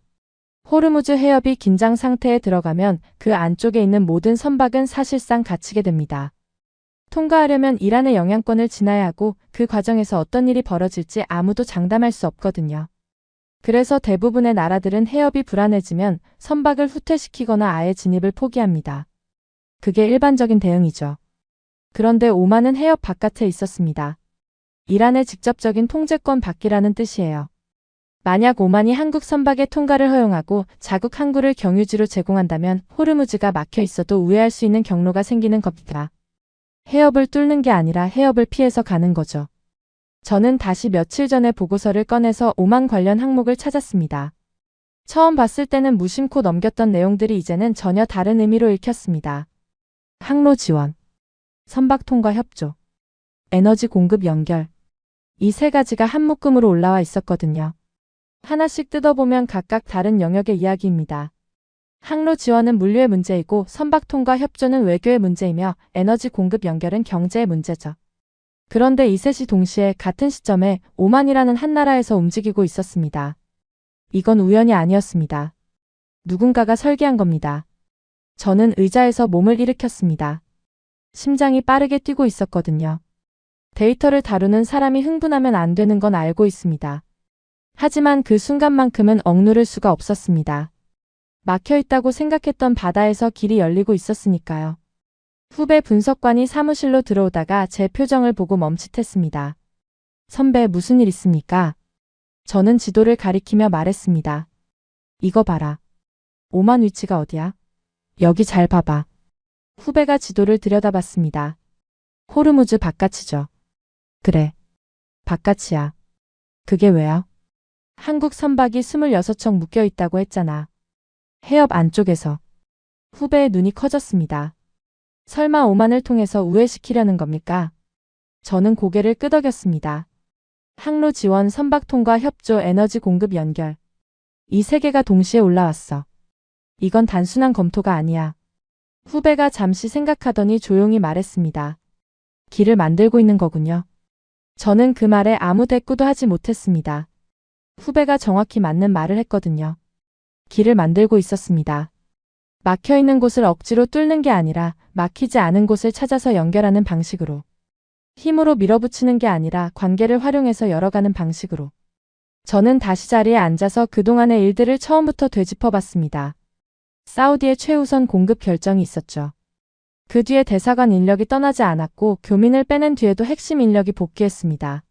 호르무즈 해협이 긴장 상태에 들어가면 그 안쪽에 있는 모든 선박은 사실상 갇히게 됩니다. 통과하려면 이란의 영향권을 지나야 하고 그 과정에서 어떤 일이 벌어질지 아무도 장담할 수 없거든요. 그래서 대부분의 나라들은 해협이 불안해지면 선박을 후퇴시키거나 아예 진입을 포기합니다. 그게 일반적인 대응이죠. 그런데 오만은 해협 바깥에 있었습니다. 이란의 직접적인 통제권 받기라는 뜻이에요. 만약 오만이 한국 선박의 통과를 허용하고 자국 항구를 경유지로 제공한다면 호르무즈가 막혀 있어도 우회할 수 있는 경로가 생기는 겁니다. 해협을 뚫는 게 아니라 해협을 피해서 가는 거죠. 저는 다시 며칠 전에 보고서를 꺼내서 오만 관련 항목을 찾았습니다. 처음 봤을 때는 무심코 넘겼던 내용들이 이제는 전혀 다른 의미로 읽혔습니다. 항로 지원, 선박 통과 협조, 에너지 공급 연결. 이 세 가지가 한 묶음으로 올라와 있었거든요. 하나씩 뜯어보면 각각 다른 영역의 이야기입니다. 항로 지원은 물류의 문제이고 선박 통과 협조는 외교의 문제이며 에너지 공급 연결은 경제의 문제죠. 그런데 이 셋이 동시에 같은 시점에 오만이라는 한 나라에서 움직이고 있었습니다. 이건 우연이 아니었습니다. 누군가가 설계한 겁니다. 저는 의자에서 몸을 일으켰습니다. 심장이 빠르게 뛰고 있었거든요. 데이터를 다루는 사람이 흥분하면 안 되는 건 알고 있습니다. 하지만 그 순간만큼은 억누를 수가 없었습니다. 막혀 있다고 생각했던 바다에서 길이 열리고 있었으니까요. 후배 분석관이 사무실로 들어오다가 제 표정을 보고 멈칫했습니다. 선배, 무슨 일 있습니까? 저는 지도를 가리키며 말했습니다. 이거 봐라. 오만 위치가 어디야? 여기 잘 봐봐. 후배가 지도를 들여다봤습니다. 호르무즈 바깥이죠. 그래. 바깥이야. 그게 왜요? 한국 선박이 26척 묶여 있다고 했잖아. 해협 안쪽에서. 후배의 눈이 커졌습니다. 설마 오만을 통해서 우회시키려는 겁니까? 저는 고개를 끄덕였습니다. 항로 지원, 선박 통과, 협조, 에너지 공급 연결. 이 세 개가 동시에 올라왔어. 이건 단순한 검토가 아니야. 후배가 잠시 생각하더니 조용히 말했습니다. 길을 만들고 있는 거군요. 저는 그 말에 아무 대꾸도 하지 못했습니다. 후배가 정확히 맞는 말을 했거든요. 길을 만들고 있었습니다. 막혀 있는 곳을 억지로 뚫는 게 아니라 막히지 않은 곳을 찾아서 연결하는 방식으로. 힘으로 밀어붙이는 게 아니라 관계를 활용해서 열어가는 방식으로. 저는 다시 자리에 앉아서 그동안의 일들을 처음부터 되짚어봤습니다. 사우디의 최우선 공급 결정이 있었죠. 그 뒤에 대사관 인력이 떠나지 않았고 교민을 빼낸 뒤에도 핵심 인력이 복귀했습니다.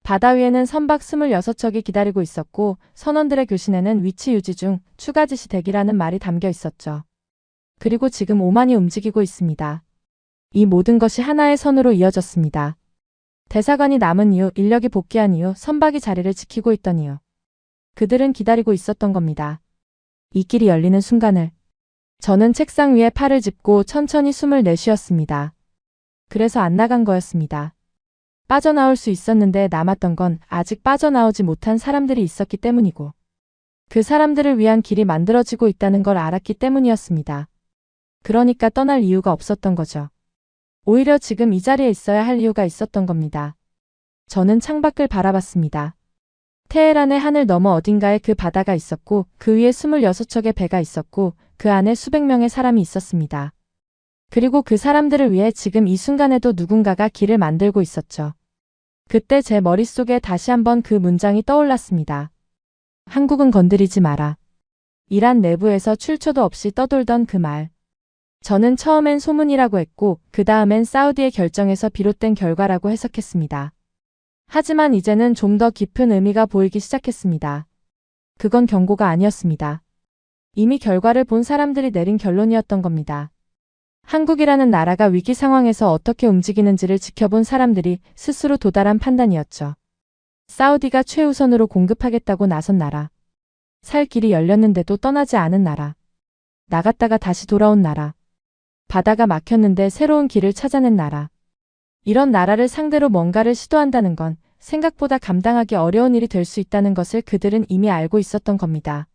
바다 위에는 선박 26척이 기다리고 있었고 선원들의 교신에는 위치 유지 중 추가 지시 대기라는 말이 담겨 있었죠. 그리고 지금 오만이 움직이고 있습니다. 이 모든 것이 하나의 선으로 이어졌습니다. 대사관이 남은 이유, 인력이 복귀한 이유, 선박이 자리를 지키고 있던 이유. 그들은 기다리고 있었던 겁니다. 이 길이 열리는 순간을. 저는 책상 위에 팔을 짚고 천천히 숨을 내쉬었습니다. 그래서 안 나간 거였습니다. 빠져나올 수 있었는데 남았던 건 아직 빠져나오지 못한 사람들이 있었기 때문이고 그 사람들을 위한 길이 만들어지고 있다는 걸 알았기 때문이었습니다. 그러니까 떠날 이유가 없었던 거죠. 오히려 지금 이 자리에 있어야 할 이유가 있었던 겁니다. 저는 창밖을 바라봤습니다. 테헤란의 하늘 너머 어딘가에 그 바다가 있었고 그 위에 26척의 배가 있었고 그 안에 수백 명의 사람이 있었습니다. 그리고 그 사람들을 위해 지금 이 순간에도 누군가가 길을 만들고 있었죠. 그때 제 머릿속에 다시 한번 그 문장이 떠올랐습니다. 한국은 건드리지 마라. 이란 내부에서 출처도 없이 떠돌던 그 말. 저는 처음엔 소문이라고 했고 그 다음엔 사우디의 결정에서 비롯된 결과라고 해석했습니다. 하지만 이제는 좀 더 깊은 의미가 보이기 시작했습니다. 그건 경고가 아니었습니다. 이미 결과를 본 사람들이 내린 결론이었던 겁니다. 한국이라는 나라가 위기 상황에서 어떻게 움직이는지를 지켜본 사람들이 스스로 도달한 판단이었죠. 사우디가 최우선으로 공급하겠다고 나선 나라. 살 길이 열렸는데도 떠나지 않은 나라. 나갔다가 다시 돌아온 나라. 바다가 막혔는데 새로운 길을 찾아낸 나라. 이런 나라를 상대로 뭔가를 시도한다는 건 생각보다 감당하기 어려운 일이 될 수 있다는 것을 그들은 이미 알고 있었던 겁니다.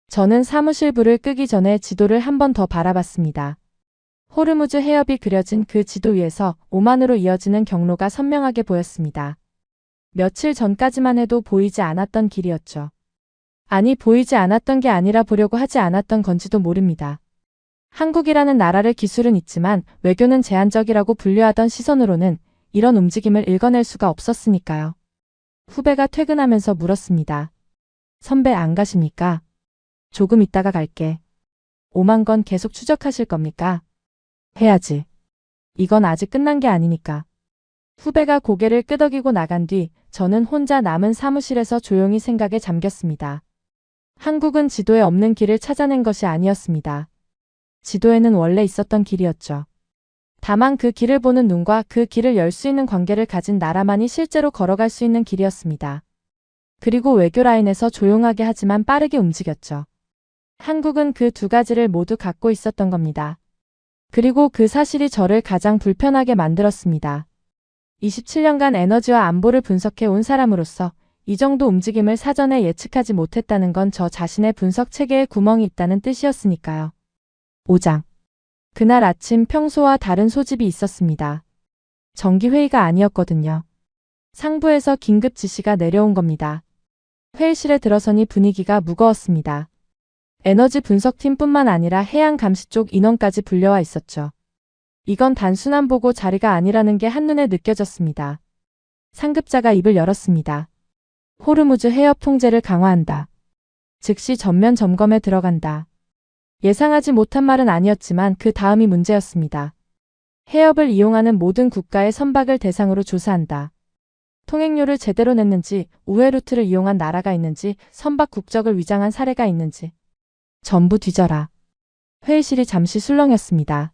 저는 사무실 불을 끄기 전에 지도를 한 번 더 바라봤습니다. 호르무즈 해협이 그려진 그 지도 위에서 오만으로 이어지는 경로가 선명하게 보였습니다. 며칠 전까지만 해도 보이지 않았던 길이었죠. 아니, 보이지 않았던 게 아니라 보려고 하지 않았던 건지도 모릅니다. 한국이라는 나라를 기술은 있지만 외교는 제한적이라고 분류하던 시선으로는 이런 움직임을 읽어낼 수가 없었으니까요. 후배가 퇴근하면서 물었습니다. 선배 안 가십니까? 조금 있다가 갈게. 오만 건 계속 추적하실 겁니까? 해야지. 이건 아직 끝난 게 아니니까. 후배가 고개를 끄덕이고 나간 뒤 저는 혼자 남은 사무실에서 조용히 생각에 잠겼습니다. 한국은 지도에 없는 길을 찾아낸 것이 아니었습니다. 지도에는 원래 있었던 길이었죠. 다만 그 길을 보는 눈과 그 길을 열 수 있는 관계를 가진 나라만이 실제로 걸어갈 수 있는 길이었습니다. 그리고 외교 라인에서 조용하게 하지만 빠르게 움직였죠. 한국은 그 두 가지를 모두 갖고 있었던 겁니다. 그리고 그 사실이 저를 가장 불편하게 만들었습니다. 27년간 에너지와 안보를 분석해 온 사람으로서 이 정도 움직임을 사전에 예측하지 못했다는 건 저 자신의 분석 체계에 구멍이 있다는 뜻이었으니까요. 5장. 그날 아침 평소와 다른 소집이 있었습니다. 정기회의가 아니었거든요. 상부에서 긴급 지시가 내려온 겁니다. 회의실에 들어서니 분위기가 무거웠습니다. 에너지 분석팀뿐만 아니라 해양 감시 쪽 인원까지 불려와 있었죠. 이건 단순한 보고 자리가 아니라는 게 한눈에 느껴졌습니다. 상급자가 입을 열었습니다. 호르무즈 해협 통제를 강화한다. 즉시 전면 점검에 들어간다. 예상하지 못한 말은 아니었지만 그 다음이 문제였습니다. 해협을 이용하는 모든 국가의 선박을 대상으로 조사한다. 통행료를 제대로 냈는지, 우회 루트를 이용한 나라가 있는지, 선박 국적을 위장한 사례가 있는지. 전부 뒤져라. 회의실이 잠시 술렁였습니다.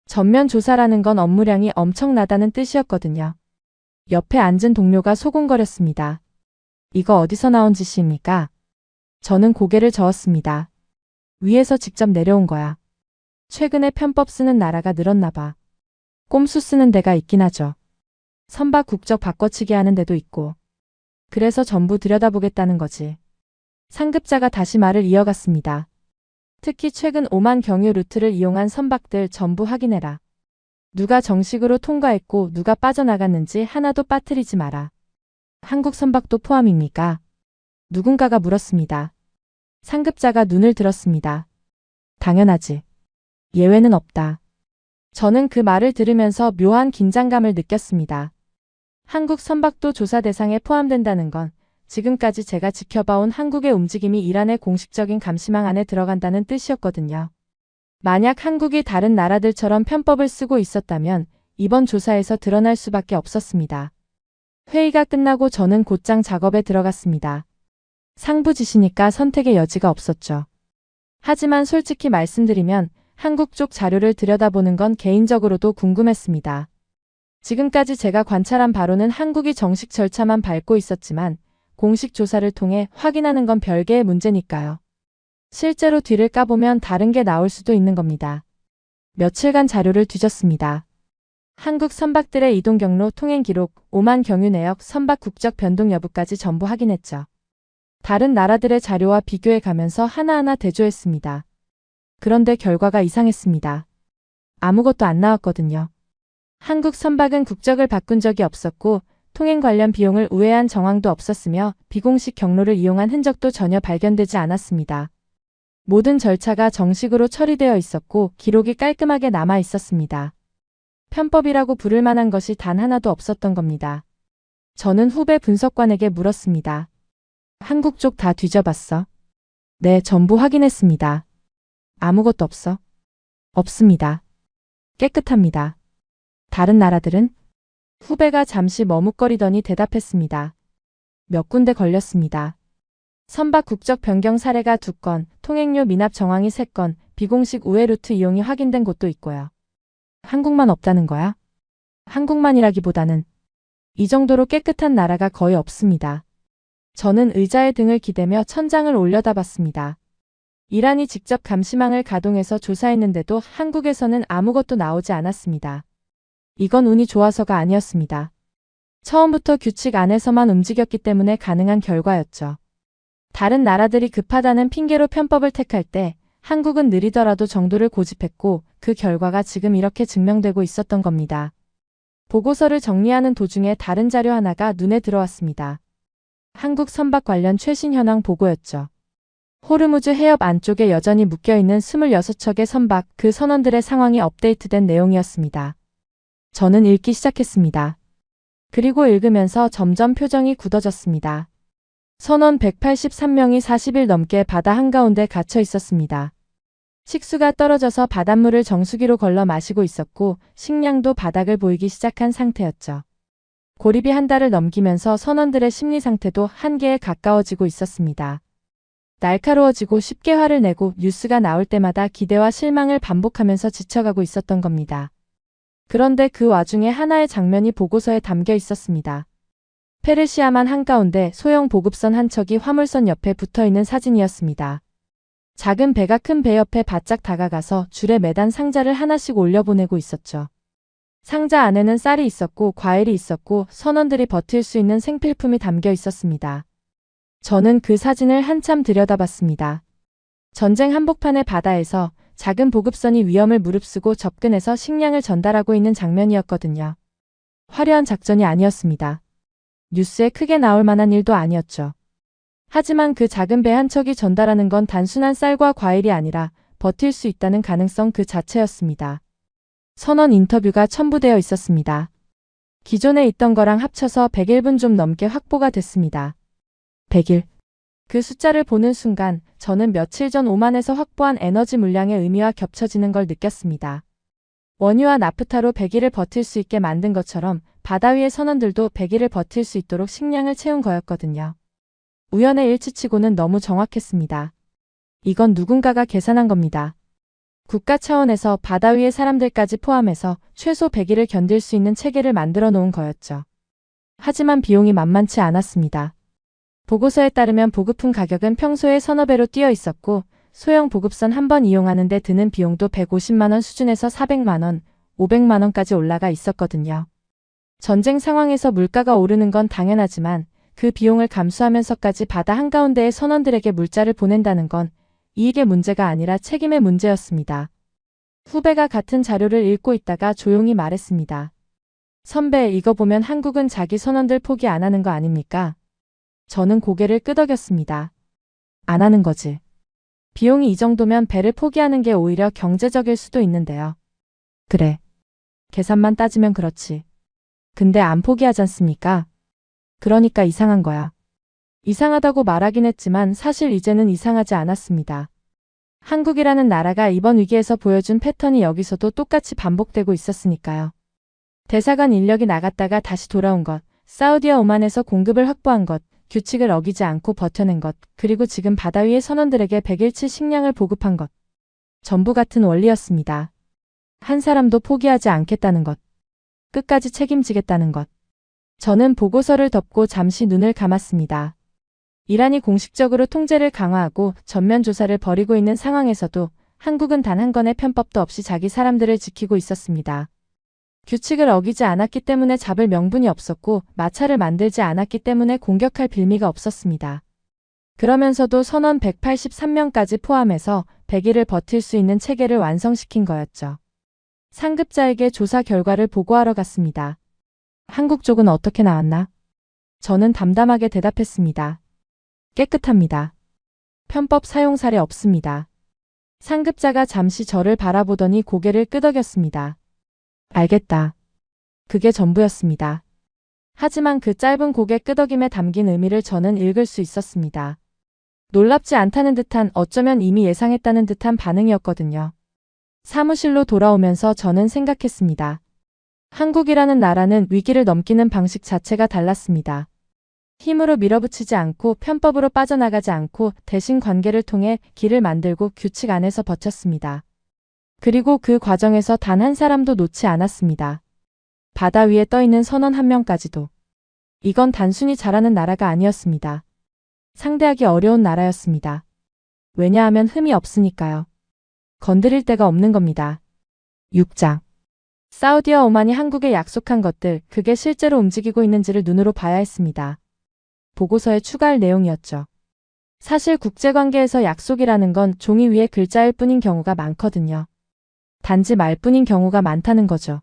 전면 조사라는 건 업무량이 엄청나다는 뜻이었거든요. 옆에 앉은 동료가 소곤거렸습니다. 이거 어디서 나온 지시입니까? 저는 고개를 저었습니다. 위에서 직접 내려온 거야. 최근에 편법 쓰는 나라가 늘었나 봐. 꼼수 쓰는 데가 있긴 하죠. 선박 국적 바꿔치기 하는 데도 있고. 그래서 전부 들여다보겠다는 거지. 상급자가 다시 말을 이어갔습니다. 특히 최근 오만 경유 루트를 이용한 선박들 전부 확인해라. 누가 정식으로 통과했고 누가 빠져나갔는지 하나도 빠뜨리지 마라. 한국 선박도 포함입니까? 누군가가 물었습니다. 상급자가 눈을 들었습니다. 당연하지. 예외는 없다. 저는 그 말을 들으면서 묘한 긴장감을 느꼈습니다. 한국 선박도 조사 대상에 포함된다는 건 지금까지 제가 지켜봐온 한국의 움직임이 이란의 공식적인 감시망 안에 들어간다는 뜻이었거든요. 만약 한국이 다른 나라들처럼 편법을 쓰고 있었다면 이번 조사에서 드러날 수밖에 없었습니다. 회의가 끝나고 저는 곧장 작업에 들어갔습니다. 상부 지시니까 선택의 여지가 없었죠. 하지만 솔직히 말씀드리면 한국 쪽 자료를 들여다보는 건 개인적으로도 궁금했습니다. 지금까지 제가 관찰한 바로는 한국이 정식 절차만 밟고 있었지만 공식 조사를 통해 확인하는 건 별개의 문제니까요. 실제로 뒤를 까보면 다른 게 나올 수도 있는 겁니다. 며칠간 자료를 뒤졌습니다. 한국 선박들의 이동 경로, 통행 기록, 오만 경유 내역, 선박 국적 변동 여부까지 전부 확인했죠. 다른 나라들의 자료와 비교해 가면서 하나하나 대조했습니다. 그런데 결과가 이상했습니다. 아무것도 안 나왔거든요. 한국 선박은 국적을 바꾼 적이 없었고 통행 관련 비용을 우회한 정황도 없었으며 비공식 경로를 이용한 흔적도 전혀 발견되지 않았습니다. 모든 절차가 정식으로 처리되어 있었고 기록이 깔끔하게 남아 있었습니다. 편법이라고 부를 만한 것이 단 하나도 없었던 겁니다. 저는 후배 분석관에게 물었습니다. 한국 쪽 다 뒤져봤어? 네, 전부 확인했습니다. 아무것도 없어? 없습니다. 깨끗합니다. 다른 나라들은? 후배가 잠시 머뭇거리더니 대답했습니다. 몇 군데 걸렸습니다. 선박 국적 변경 사례가 2건, 통행료 미납 정황이 3건, 비공식 우회 루트 이용이 확인된 곳도 있고요. 한국만 없다는 거야? 한국만이라기보다는 이 정도로 깨끗한 나라가 거의 없습니다. 저는 의자에 등을 기대며 천장을 올려다봤습니다. 이란이 직접 감시망을 가동해서 조사했는데도 한국에서는 아무것도 나오지 않았습니다. 이건 운이 좋아서가 아니었습니다. 처음부터 규칙 안에서만 움직였기 때문에 가능한 결과였죠. 다른 나라들이 급하다는 핑계로 편법을 택할 때 한국은 느리더라도 정도를 고집했고 그 결과가 지금 이렇게 증명되고 있었던 겁니다. 보고서를 정리하는 도중에 다른 자료 하나가 눈에 들어왔습니다. 한국 선박 관련 최신 현황 보고였죠. 호르무즈 해협 안쪽에 여전히 묶여있는 26척의 선박, 그 선원들의 상황이 업데이트된 내용이었습니다. 저는 읽기 시작했습니다. 그리고 읽으면서 점점 표정이 굳어졌습니다. 선원 183명이 40일 넘게 바다 한가운데 갇혀 있었습니다. 식수가 떨어져서 바닷물을 정수기로 걸러 마시고 있었고 식량도 바닥을 보이기 시작한 상태였죠. 고립이 한 달을 넘기면서 선원들의 심리 상태도 한계에 가까워지고 있었습니다. 날카로워지고 쉽게 화를 내고 뉴스가 나올 때마다 기대와 실망을 반복하면서 지쳐가고 있었던 겁니다. 그런데 그 와중에 하나의 장면이 보고서에 담겨 있었습니다. 페르시아만 한가운데 소형 보급선 한 척이 화물선 옆에 붙어있는 사진이었습니다. 작은 배가 큰 배 옆에 바짝 다가가서 줄에 매단 상자를 하나씩 올려보내고 있었죠. 상자 안에는 쌀이 있었고 과일이 있었고 선원들이 버틸 수 있는 생필품이 담겨 있었습니다. 저는 그 사진을 한참 들여다봤습니다. 전쟁 한복판의 바다에서 작은 보급선이 위험을 무릅쓰고 접근해서 식량을 전달하고 있는 장면이었거든요. 화려한 작전이 아니었습니다. 뉴스에 크게 나올 만한 일도 아니었죠. 하지만 그 작은 배 한 척이 전달하는 건 단순한 쌀과 과일이 아니라 버틸 수 있다는 가능성 그 자체였습니다. 선원 인터뷰가 첨부되어 있었습니다. 기존에 있던 거랑 합쳐서 101분 좀 넘게 확보가 됐습니다. 100일. 그 숫자를 보는 순간 저는 며칠 전 오만에서 확보한 에너지 물량의 의미와 겹쳐지는 걸 느꼈습니다. 원유와 나프타로 100일을 버틸 수 있게 만든 것처럼 바다 위의 선원들도 100일을 버틸 수 있도록 식량을 채운 거였거든요. 우연의 일치치고는 너무 정확했습니다. 이건 누군가가 계산한 겁니다. 국가 차원에서 바다 위의 사람들까지 포함해서 최소 100일을 견딜 수 있는 체계를 만들어 놓은 거였죠. 하지만 비용이 만만치 않았습니다. 보고서에 따르면 보급품 가격은 평소에 서너 배로 뛰어 있었고 소형 보급선 한 번 이용하는 데 드는 비용도 150만 원 수준에서 400만 원, 500만 원까지 올라가 있었거든요. 전쟁 상황에서 물가가 오르는 건 당연하지만 그 비용을 감수하면서까지 바다 한가운데의 선원들에게 물자를 보낸다는 건 이익의 문제가 아니라 책임의 문제였습니다. 후배가 같은 자료를 읽고 있다가 조용히 말했습니다. 선배, 이거 보면 한국은 자기 선원들 포기 안 하는 거 아닙니까? 저는 고개를 끄덕였습니다. 안 하는 거지. 비용이 이 정도면 배를 포기하는 게 오히려 경제적일 수도 있는데요. 그래. 계산만 따지면 그렇지. 근데 안 포기하지 않습니까? 그러니까 이상한 거야. 이상하다고 말하긴 했지만 사실 이제는 이상하지 않았습니다. 한국이라는 나라가 이번 위기에서 보여준 패턴이 여기서도 똑같이 반복되고 있었으니까요. 대사관 인력이 나갔다가 다시 돌아온 것, 사우디와 오만에서 공급을 확보한 것, 규칙을 어기지 않고 버텨낸 것, 그리고 지금 바다 위의 선원들에게 100일치 식량을 보급한 것. 전부 같은 원리였습니다. 한 사람도 포기하지 않겠다는 것. 끝까지 책임지겠다는 것. 저는 보고서를 덮고 잠시 눈을 감았습니다. 이란이 공식적으로 통제를 강화하고 전면 조사를 벌이고 있는 상황에서도 한국은 단 한 건의 편법도 없이 자기 사람들을 지키고 있었습니다. 규칙을 어기지 않았기 때문에 잡을 명분이 없었고 마찰을 만들지 않았기 때문에 공격할 빌미가 없었습니다. 그러면서도 선원 183명까지 포함해서 100일을 버틸 수 있는 체계를 완성시킨 거였죠. 상급자에게 조사 결과를 보고하러 갔습니다. 한국 쪽은 어떻게 나왔나? 저는 담담하게 대답했습니다. 깨끗합니다. 편법 사용 사례 없습니다. 상급자가 잠시 저를 바라보더니 고개를 끄덕였습니다. 알겠다. 그게 전부였습니다. 하지만 그 짧은 고개 끄덕임에 담긴 의미를 저는 읽을 수 있었습니다. 놀랍지 않다는 듯한, 어쩌면 이미 예상했다는 듯한 반응이었거든요. 사무실로 돌아오면서 저는 생각했습니다. 한국이라는 나라는 위기를 넘기는 방식 자체가 달랐습니다. 힘으로 밀어붙이지 않고 편법으로 빠져나가지 않고 대신 관계를 통해 길을 만들고 규칙 안에서 버텼습니다. 그리고 그 과정에서 단 한 사람도 놓지 않았습니다. 바다 위에 떠있는 선원 한 명까지도. 이건 단순히 잘하는 나라가 아니었습니다. 상대하기 어려운 나라였습니다. 왜냐하면 흠이 없으니까요. 건드릴 데가 없는 겁니다. 6장. 사우디와 오만이 한국에 약속한 것들, 그게 실제로 움직이고 있는지를 눈으로 봐야 했습니다. 보고서에 추가할 내용이었죠. 사실 국제관계에서 약속이라는 건 종이 위에 글자일 뿐인 경우가 많거든요. 단지 말뿐인 경우가 많다는 거죠.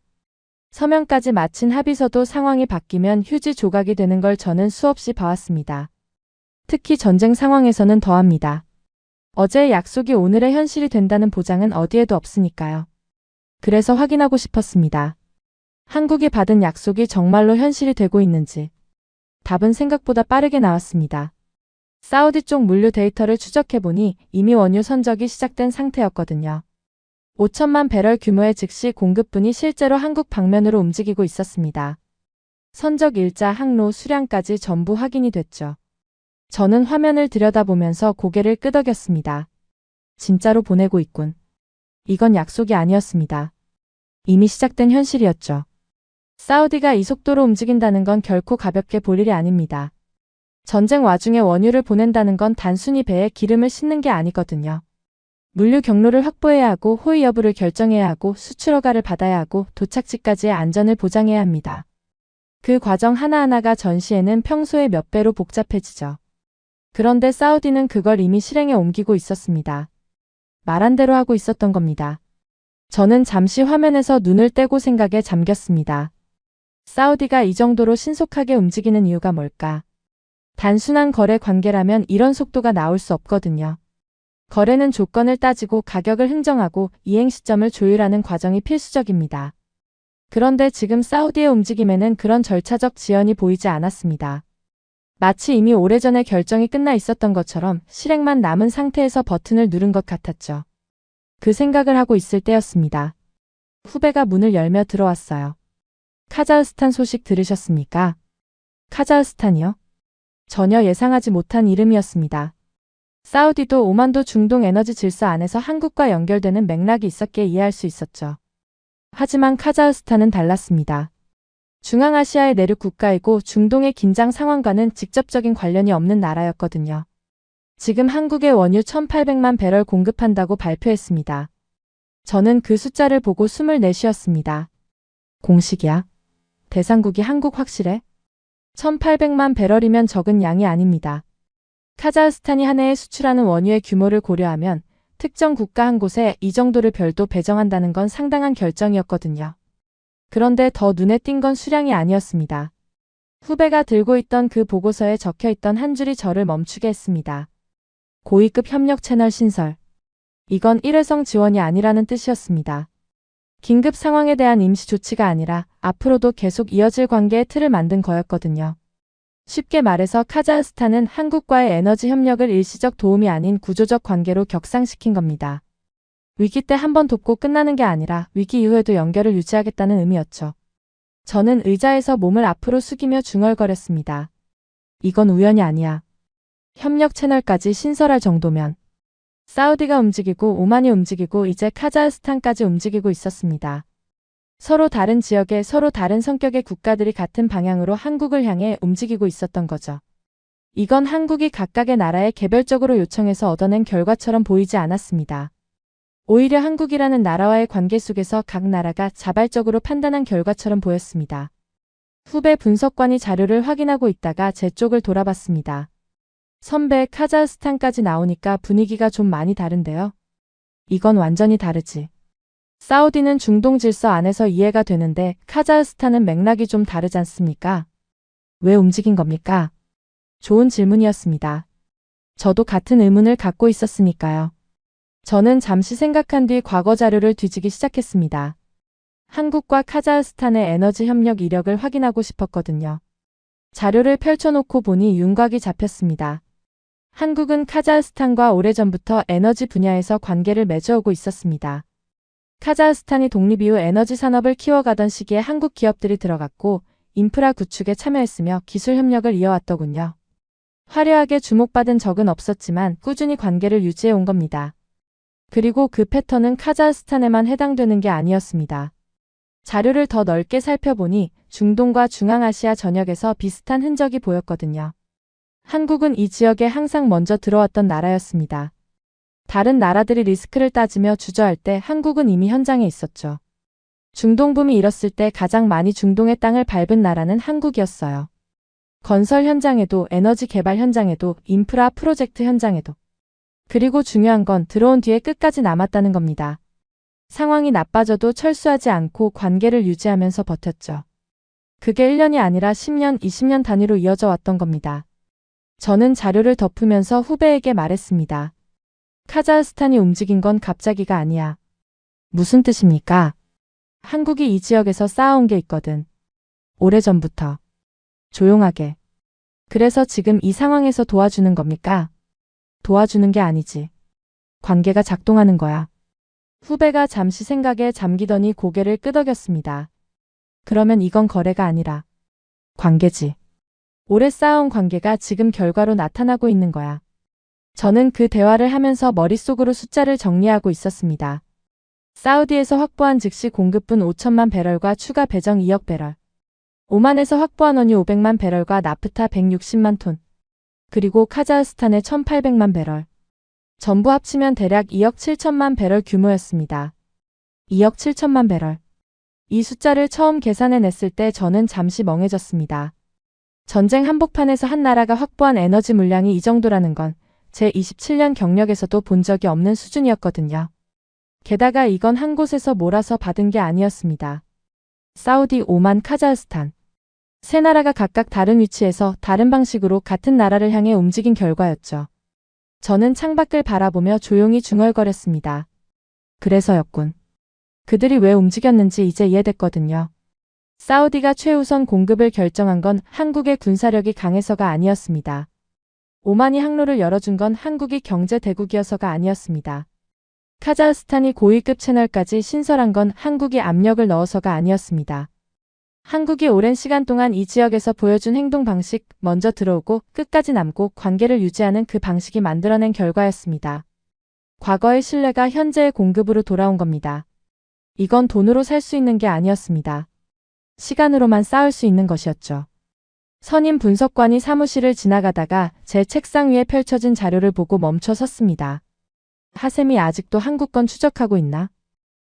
서명까지 마친 합의서도 상황이 바뀌면 휴지 조각이 되는 걸 저는 수없이 봐왔습니다. 특히 전쟁 상황에서는 더합니다. 어제의 약속이 오늘의 현실이 된다는 보장은 어디에도 없으니까요. 그래서 확인하고 싶었습니다. 한국이 받은 약속이 정말로 현실이 되고 있는지. 답은 생각보다 빠르게 나왔습니다. 사우디 쪽 물류 데이터를 추적해보니 이미 원유 선적이 시작된 상태였거든요. 5천만 배럴 규모의 즉시 공급분이 실제로 한국 방면으로 움직이고 있었습니다. 선적 일자, 항로, 수량까지 전부 확인이 됐죠. 저는 화면을 들여다보면서 고개를 끄덕였습니다. 진짜로 보내고 있군. 이건 약속이 아니었습니다. 이미 시작된 현실이었죠. 사우디가 이 속도로 움직인다는 건 결코 가볍게 볼 일이 아닙니다. 전쟁 와중에 원유를 보낸다는 건 단순히 배에 기름을 싣는 게 아니거든요. 물류 경로를 확보해야 하고 호의 여부를 결정해야 하고 수출 허가를 받아야 하고 도착지까지의 안전을 보장해야 합니다. 그 과정 하나하나가 전시에는 평소의 몇 배로 복잡해지죠. 그런데 사우디는 그걸 이미 실행에 옮기고 있었습니다. 말한 대로 하고 있었던 겁니다. 저는 잠시 화면에서 눈을 떼고 생각에 잠겼습니다. 사우디가 이 정도로 신속하게 움직이는 이유가 뭘까? 단순한 거래 관계라면 이런 속도가 나올 수 없거든요. 거래는 조건을 따지고 가격을 흥정하고 이행 시점을 조율하는 과정이 필수적입니다. 그런데 지금 사우디의 움직임에는 그런 절차적 지연이 보이지 않았습니다. 마치 이미 오래전에 결정이 끝나 있었던 것처럼 실행만 남은 상태에서 버튼을 누른 것 같았죠. 그 생각을 하고 있을 때였습니다. 후배가 문을 열며 들어왔어요. 카자흐스탄 소식 들으셨습니까? 카자흐스탄이요? 전혀 예상하지 못한 이름이었습니다. 사우디도 오만도 중동 에너지 질서 안에서 한국과 연결되는 맥락이 있었기에 이해할 수 있었죠. 하지만 카자흐스탄은 달랐습니다. 중앙아시아의 내륙 국가이고 중동의 긴장 상황과는 직접적인 관련이 없는 나라였거든요. 지금 한국에 원유 1,800만 배럴 공급한다고 발표했습니다. 저는 그 숫자를 보고 숨을 내쉬었습니다. 공식이야? 대상국이 한국 확실해? 1,800만 배럴이면 적은 양이 아닙니다. 카자흐스탄이 한 해에 수출하는 원유의 규모를 고려하면 특정 국가 한 곳에 이 정도를 별도 배정한다는 건 상당한 결정이었거든요. 그런데 더 눈에 띈 건 수량이 아니었습니다. 후배가 들고 있던 그 보고서에 적혀있던 한 줄이 저를 멈추게 했습니다. 고위급 협력 채널 신설. 이건 일회성 지원이 아니라는 뜻이었습니다. 긴급 상황에 대한 임시 조치가 아니라 앞으로도 계속 이어질 관계의 틀을 만든 거였거든요. 쉽게 말해서 카자흐스탄은 한국과의 에너지 협력을 일시적 도움이 아닌 구조적 관계로 격상시킨 겁니다. 위기 때 한 번 돕고 끝나는 게 아니라 위기 이후에도 연결을 유지하겠다는 의미였죠. 저는 의자에서 몸을 앞으로 숙이며 중얼거렸습니다. 이건 우연이 아니야. 협력 채널까지 신설할 정도면. 사우디가 움직이고 오만이 움직이고 이제 카자흐스탄까지 움직이고 있었습니다. 서로 다른 지역에 서로 다른 성격의 국가들이 같은 방향으로 한국을 향해 움직이고 있었던 거죠. 이건 한국이 각각의 나라에 개별적으로 요청해서 얻어낸 결과처럼 보이지 않았습니다. 오히려 한국이라는 나라와의 관계 속에서 각 나라가 자발적으로 판단한 결과처럼 보였습니다. 후배 분석관이 자료를 확인하고 있다가 제 쪽을 돌아봤습니다. 선배, 카자흐스탄까지 나오니까 분위기가 좀 많이 다른데요? 이건 완전히 다르지. 사우디는 중동 질서 안에서 이해가 되는데 카자흐스탄은 맥락이 좀 다르지 않습니까? 왜 움직인 겁니까? 좋은 질문이었습니다. 저도 같은 의문을 갖고 있었으니까요. 저는 잠시 생각한 뒤 과거 자료를 뒤지기 시작했습니다. 한국과 카자흐스탄의 에너지 협력 이력을 확인하고 싶었거든요. 자료를 펼쳐놓고 보니 윤곽이 잡혔습니다. 한국은 카자흐스탄과 오래전부터 에너지 분야에서 관계를 맺어오고 있었습니다. 카자흐스탄이 독립 이후 에너지 산업을 키워가던 시기에 한국 기업들이 들어갔고 인프라 구축에 참여했으며 기술 협력을 이어왔더군요. 화려하게 주목받은 적은 없었지만 꾸준히 관계를 유지해 온 겁니다. 그리고 그 패턴은 카자흐스탄에만 해당되는 게 아니었습니다. 자료를 더 넓게 살펴보니 중동과 중앙아시아 전역에서 비슷한 흔적이 보였거든요. 한국은 이 지역에 항상 먼저 들어왔던 나라였습니다. 다른 나라들이 리스크를 따지며 주저할 때 한국은 이미 현장에 있었죠. 중동붐이 일었을 때 가장 많이 중동의 땅을 밟은 나라는 한국이었어요. 건설 현장에도 에너지 개발 현장에도 인프라 프로젝트 현장에도. 그리고 중요한 건 들어온 뒤에 끝까지 남았다는 겁니다. 상황이 나빠져도 철수하지 않고 관계를 유지하면서 버텼죠. 그게 1년이 아니라 10년, 20년 단위로 이어져 왔던 겁니다. 저는 자료를 덮으면서 후배에게 말했습니다. 카자흐스탄이 움직인 건 갑자기가 아니야. 무슨 뜻입니까? 한국이 이 지역에서 쌓아온 게 있거든. 오래전부터. 조용하게. 그래서 지금 이 상황에서 도와주는 겁니까? 도와주는 게 아니지. 관계가 작동하는 거야. 후배가 잠시 생각에 잠기더니 고개를 끄덕였습니다. 그러면 이건 거래가 아니라 관계지. 오래 쌓아온 관계가 지금 결과로 나타나고 있는 거야. 저는 그 대화를 하면서 머릿속으로 숫자를 정리하고 있었습니다. 사우디에서 확보한 즉시 공급분 5천만 배럴과 추가 배정 2억 배럴. 오만에서 확보한 원유 500만 배럴과 나프타 160만 톤. 그리고 카자흐스탄의 1,800만 배럴. 전부 합치면 대략 2억 7천만 배럴 규모였습니다. 2억 7천만 배럴. 이 숫자를 처음 계산해냈을 때 저는 잠시 멍해졌습니다. 전쟁 한복판에서 한 나라가 확보한 에너지 물량이 이 정도라는 건 제 27년 경력에서도 본 적이 없는 수준이었거든요. 게다가 이건 한 곳에서 몰아서 받은 게 아니었습니다. 사우디, 오만, 카자흐스탄. 세 나라가 각각 다른 위치에서 다른 방식으로 같은 나라를 향해 움직인 결과였죠. 저는 창밖을 바라보며 조용히 중얼거렸습니다. 그래서였군. 그들이 왜 움직였는지 이제 이해됐거든요. 사우디가 최우선 공급을 결정한 건 한국의 군사력이 강해서가 아니었습니다. 오만이 항로를 열어준 건 한국이 경제 대국이어서가 아니었습니다. 카자흐스탄이 고위급 채널까지 신설한 건 한국이 압력을 넣어서가 아니었습니다. 한국이 오랜 시간 동안 이 지역에서 보여준 행동 방식, 먼저 들어오고 끝까지 남고 관계를 유지하는 그 방식이 만들어낸 결과였습니다. 과거의 신뢰가 현재의 공급으로 돌아온 겁니다. 이건 돈으로 살 수 있는 게 아니었습니다. 시간으로만 쌓을 수 있는 것이었죠. 선임 분석관이 사무실을 지나가다가 제 책상 위에 펼쳐진 자료를 보고 멈춰 섰습니다. 하셈이 아직도 한국 건 추적하고 있나?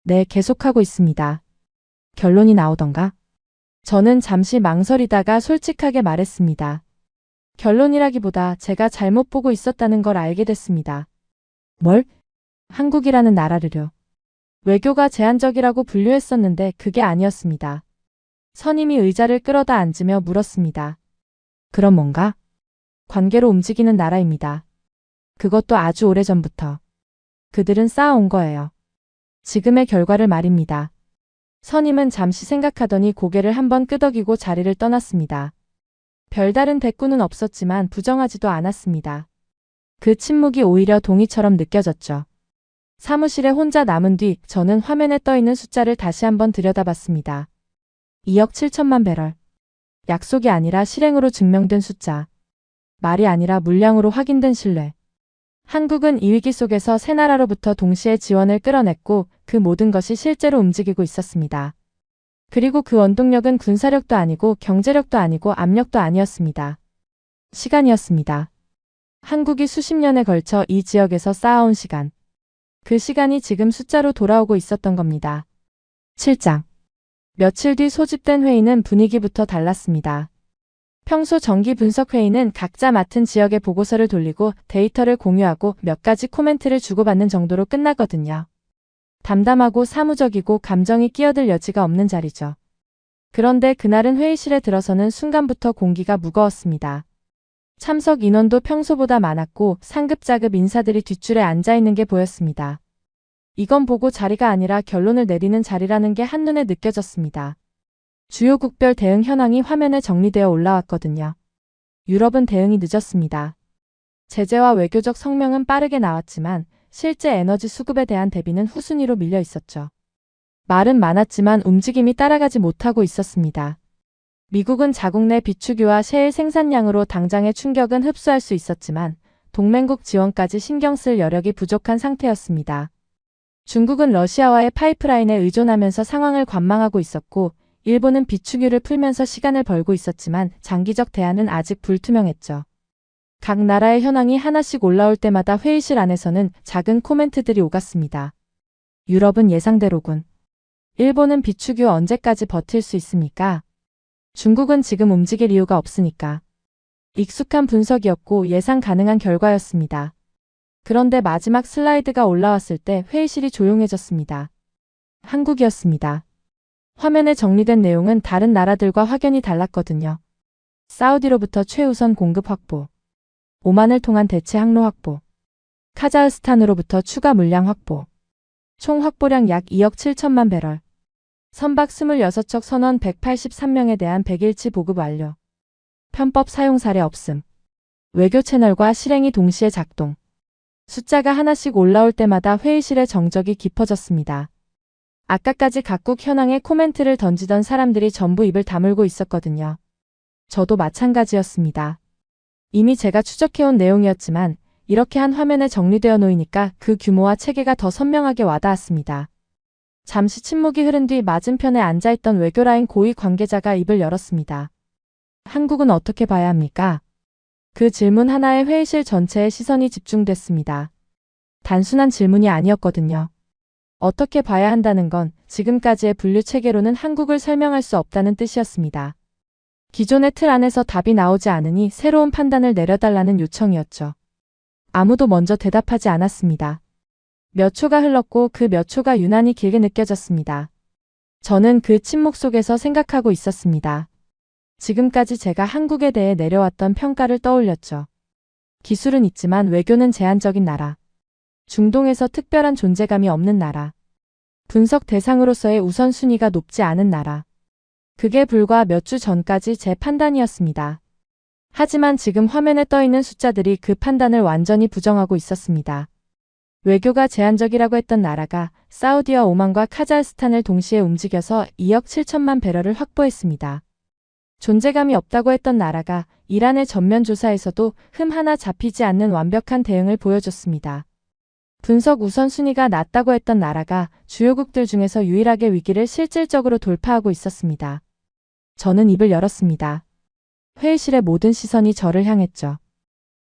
네, 계속하고 있습니다. 결론이 나오던가? 저는 잠시 망설이다가 솔직하게 말했습니다. 결론이라기보다 제가 잘못 보고 있었다는 걸 알게 됐습니다. 뭘? 한국이라는 나라를요. 외교가 제한적이라고 분류했었는데 그게 아니었습니다. 선임이 의자를 끌어다 앉으며 물었습니다. 그럼 뭔가? 관계로 움직이는 나라입니다. 그것도 아주 오래전부터. 그들은 쌓아온 거예요. 지금의 결과를 말입니다. 선임은 잠시 생각하더니 고개를 한번 끄덕이고 자리를 떠났습니다. 별다른 대꾸는 없었지만 부정하지도 않았습니다. 그 침묵이 오히려 동의처럼 느껴졌죠. 사무실에 혼자 남은 뒤 저는 화면에 떠있는 숫자를 다시 한번 들여다봤습니다. 2억 7천만 배럴. 약속이 아니라 실행으로 증명된 숫자. 말이 아니라 물량으로 확인된 신뢰. 한국은 이 위기 속에서 세 나라로부터 동시에 지원을 끌어냈고 그 모든 것이 실제로 움직이고 있었습니다. 그리고 그 원동력은 군사력도 아니고 경제력도 아니고 압력도 아니었습니다. 시간이었습니다. 한국이 수십 년에 걸쳐 이 지역에서 쌓아온 시간. 그 시간이 지금 숫자로 돌아오고 있었던 겁니다. 7장. 며칠 뒤 소집된 회의는 분위기부터 달랐습니다. 평소 정기 분석 회의는 각자 맡은 지역에 보고서를 돌리고 데이터를 공유하고 몇 가지 코멘트를 주고받는 정도로 끝나거든요. 담담하고 사무적이고 감정이 끼어들 여지가 없는 자리죠. 그런데 그날은 회의실에 들어서는 순간부터 공기가 무거웠습니다. 참석 인원도 평소보다 많았고 상급자급 인사들이 뒷줄에 앉아있는 게 보였습니다. 이건 보고 자리가 아니라 결론을 내리는 자리라는 게 한눈에 느껴졌습니다. 주요 국별 대응 현황이 화면에 정리되어 올라왔거든요. 유럽은 대응이 늦었습니다. 제재와 외교적 성명은 빠르게 나왔지만 실제 에너지 수급에 대한 대비는 후순위로 밀려 있었죠. 말은 많았지만 움직임이 따라가지 못하고 있었습니다. 미국은 자국 내 비축유와 셰일 생산량으로 당장의 충격은 흡수할 수 있었지만 동맹국 지원까지 신경 쓸 여력이 부족한 상태였습니다. 중국은 러시아와의 파이프라인에 의존하면서 상황을 관망하고 있었고, 일본은 비축유를 풀면서 시간을 벌고 있었지만 장기적 대안은 아직 불투명했죠. 각 나라의 현황이 하나씩 올라올 때마다 회의실 안에서는 작은 코멘트들이 오갔습니다. 유럽은 예상대로군. 일본은 비축유 언제까지 버틸 수 있습니까? 중국은 지금 움직일 이유가 없으니까. 익숙한 분석이었고 예상 가능한 결과였습니다. 그런데 마지막 슬라이드가 올라왔을 때 회의실이 조용해졌습니다. 한국이었습니다. 화면에 정리된 내용은 다른 나라들과 확연히 달랐거든요. 사우디로부터 최우선 공급 확보, 오만을 통한 대체 항로 확보, 카자흐스탄으로부터 추가 물량 확보, 총 확보량 약 2억 7천만 배럴, 선박 26척 선원 183명에 대한 100일치 보급 완료, 편법 사용 사례 없음, 외교 채널과 실행이 동시에 작동. 숫자가 하나씩 올라올 때마다 회의실의 정적이 깊어졌습니다. 아까까지 각국 현황에 코멘트를 던지던 사람들이 전부 입을 다물고 있었거든요. 저도 마찬가지였습니다. 이미 제가 추적해온 내용이었지만 이렇게 한 화면에 정리되어 놓이니까 그 규모와 체계가 더 선명하게 와닿았습니다. 잠시 침묵이 흐른 뒤 맞은편에 앉아있던 외교라인 고위 관계자가 입을 열었습니다. 한국은 어떻게 봐야 합니까? 그 질문 하나에 회의실 전체의 시선이 집중됐습니다. 단순한 질문이 아니었거든요. 어떻게 봐야 한다는 건 지금까지의 분류 체계로는 한국을 설명할 수 없다는 뜻이었습니다. 기존의 틀 안에서 답이 나오지 않으니 새로운 판단을 내려달라는 요청이었죠. 아무도 먼저 대답하지 않았습니다. 몇 초가 흘렀고 그 몇 초가 유난히 길게 느껴졌습니다. 저는 그 침묵 속에서 생각하고 있었습니다. 지금까지 제가 한국에 대해 내려왔던 평가를 떠올렸죠. 기술은 있지만 외교는 제한적인 나라. 중동에서 특별한 존재감이 없는 나라. 분석 대상으로서의 우선순위가 높지 않은 나라. 그게 불과 몇 주 전까지 제 판단이었습니다. 하지만 지금 화면에 떠있는 숫자들이 그 판단을 완전히 부정하고 있었습니다. 외교가 제한적이라고 했던 나라가 사우디와 오만과 카자흐스탄을 동시에 움직여서 2억 7천만 배럴을 확보했습니다. 존재감이 없다고 했던 나라가 이란의 전면 조사에서도 흠 하나 잡히지 않는 완벽한 대응을 보여줬습니다. 분석 우선순위가 낮다고 했던 나라가 주요국들 중에서 유일하게 위기를 실질적으로 돌파하고 있었습니다. 저는 입을 열었습니다. 회의실의 모든 시선이 저를 향했죠.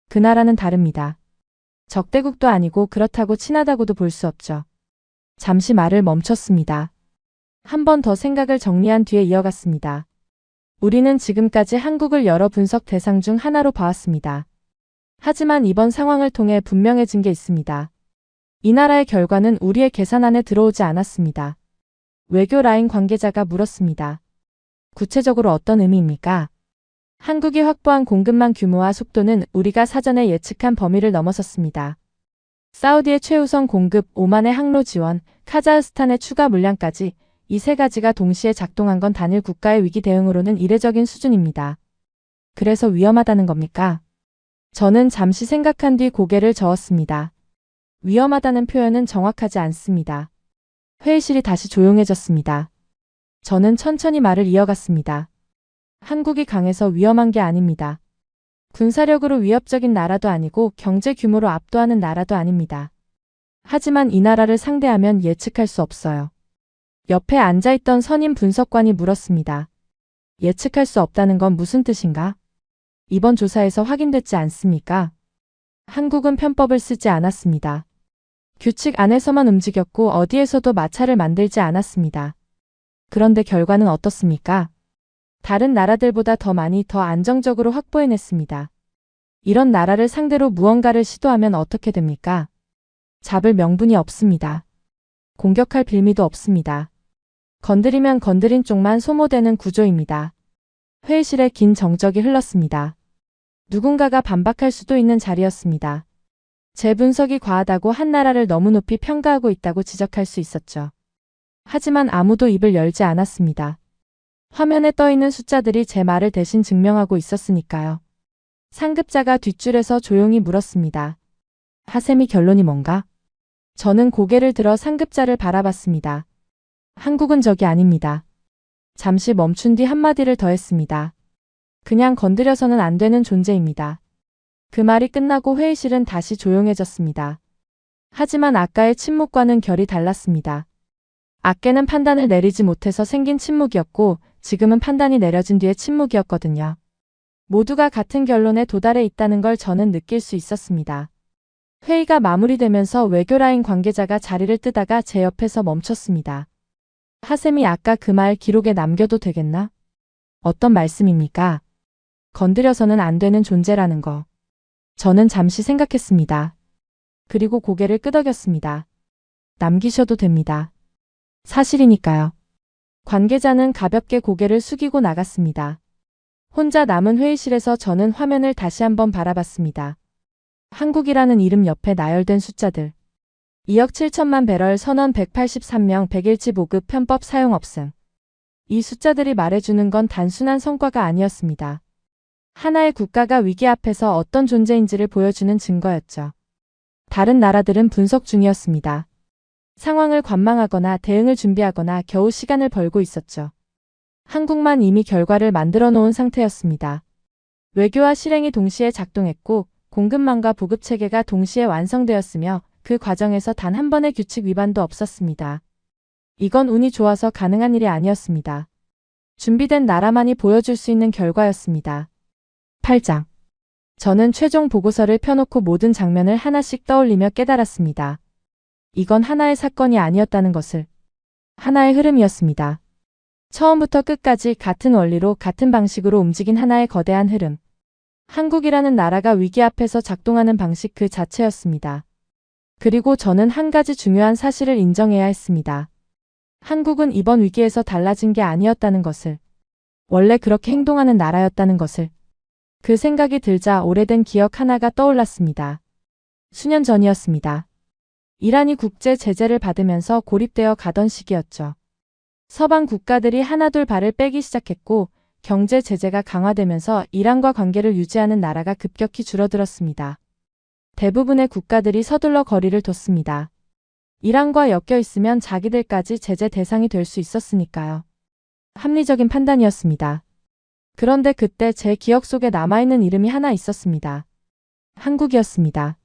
그 나라는 다릅니다. 적대국도 아니고 그렇다고 친하다고도 볼 수 없죠. 잠시 말을 멈췄습니다. 한 번 더 생각을 정리한 뒤에 이어갔습니다. 우리는 지금까지 한국을 여러 분석 대상 중 하나로 봐왔습니다. 하지만 이번 상황을 통해 분명해진 게 있습니다. 이 나라의 결과는 우리의 계산 안에 들어오지 않았습니다. 외교 라인 관계자가 물었습니다. 구체적으로 어떤 의미입니까? 한국이 확보한 공급망 규모와 속도는 우리가 사전에 예측한 범위를 넘어섰습니다. 사우디의 최우선 공급, 오만의 항로 지원, 카자흐스탄의 추가 물량까지 이 세 가지가 동시에 작동한 건 단일 국가의 위기 대응으로는 이례적인 수준입니다. 그래서 위험하다는 겁니까? 저는 잠시 생각한 뒤 고개를 저었습니다. 위험하다는 표현은 정확하지 않습니다. 회의실이 다시 조용해졌습니다. 저는 천천히 말을 이어갔습니다. 한국이 강해서 위험한 게 아닙니다. 군사력으로 위협적인 나라도 아니고 경제 규모로 압도하는 나라도 아닙니다. 하지만 이 나라를 상대하면 예측할 수 없어요. 옆에 앉아있던 선임 분석관이 물었습니다. 예측할 수 없다는 건 무슨 뜻인가? 이번 조사에서 확인됐지 않습니까? 한국은 편법을 쓰지 않았습니다. 규칙 안에서만 움직였고 어디에서도 마찰을 만들지 않았습니다. 그런데 결과는 어떻습니까? 다른 나라들보다 더 많이 더 안정적으로 확보해냈습니다. 이런 나라를 상대로 무언가를 시도하면 어떻게 됩니까? 잡을 명분이 없습니다. 공격할 빌미도 없습니다. 건드리면 건드린 쪽만 소모되는 구조입니다. 회의실에 긴 정적이 흘렀습니다. 누군가가 반박할 수도 있는 자리였습니다. 제 분석이 과하다고 한 나라를 너무 높이 평가하고 있다고 지적할 수 있었죠. 하지만 아무도 입을 열지 않았습니다. 화면에 떠있는 숫자들이 제 말을 대신 증명하고 있었으니까요. 상급자가 뒷줄에서 조용히 물었습니다. 하셈이 결론이 뭔가? 저는 고개를 들어 상급자를 바라봤습니다. 한국은 적이 아닙니다. 잠시 멈춘 뒤 한마디를 더했습니다. 그냥 건드려서는 안 되는 존재입니다. 그 말이 끝나고 회의실은 다시 조용해졌습니다. 하지만 아까의 침묵과는 결이 달랐습니다. 아까는 판단을 내리지 못해서 생긴 침묵이었고 지금은 판단이 내려진 뒤의 침묵이었거든요. 모두가 같은 결론에 도달해 있다는 걸 저는 느낄 수 있었습니다. 회의가 마무리되면서 외교라인 관계자가 자리를 뜨다가 제 옆에서 멈췄습니다. 하셈이 아까 그 말 기록에 남겨도 되겠나? 어떤 말씀입니까? 건드려서는 안 되는 존재라는 거. 저는 잠시 생각했습니다. 그리고 고개를 끄덕였습니다. 남기셔도 됩니다. 사실이니까요. 관계자는 가볍게 고개를 숙이고 나갔습니다. 혼자 남은 회의실에서 저는 화면을 다시 한번 바라봤습니다. 한국이라는 이름 옆에 나열된 숫자들. 2억 7천만 배럴 선원 183명 100일치 보급 편법 사용 없음. 이 숫자들이 말해주는 건 단순한 성과가 아니었습니다. 하나의 국가가 위기 앞에서 어떤 존재인지를 보여주는 증거였죠. 다른 나라들은 분석 중이었습니다. 상황을 관망하거나 대응을 준비하거나 겨우 시간을 벌고 있었죠. 한국만 이미 결과를 만들어 놓은 상태였습니다. 외교와 실행이 동시에 작동했고 공급망과 보급 체계가 동시에 완성되었으며 그 과정에서 단 한 번의 규칙 위반도 없었습니다. 이건 운이 좋아서 가능한 일이 아니었습니다. 준비된 나라만이 보여줄 수 있는 결과였습니다. 8장. 저는 최종 보고서를 펴놓고 모든 장면을 하나씩 떠올리며 깨달았습니다. 이건 하나의 사건이 아니었다는 것을. 하나의 흐름이었습니다. 처음부터 끝까지 같은 원리로 같은 방식으로 움직인 하나의 거대한 흐름. 한국이라는 나라가 위기 앞에서 작동하는 방식 그 자체였습니다. 그리고 저는 한 가지 중요한 사실을 인정해야 했습니다. 한국은 이번 위기에서 달라진 게 아니었다는 것을. 원래 그렇게 행동하는 나라였다는 것을. 그 생각이 들자 오래된 기억 하나가 떠올랐습니다. 수년 전이었습니다. 이란이 국제 제재를 받으면서 고립되어 가던 시기였죠. 서방 국가들이 하나둘 발을 빼기 시작했고 경제 제재가 강화되면서 이란과 관계를 유지하는 나라가 급격히 줄어들었습니다. 대부분의 국가들이 서둘러 거리를 뒀습니다. 이란과 엮여 있으면 자기들까지 제재 대상이 될 수 있었으니까요. 합리적인 판단이었습니다. 그런데 그때 제 기억 속에 남아있는 이름이 하나 있었습니다. 한국이었습니다.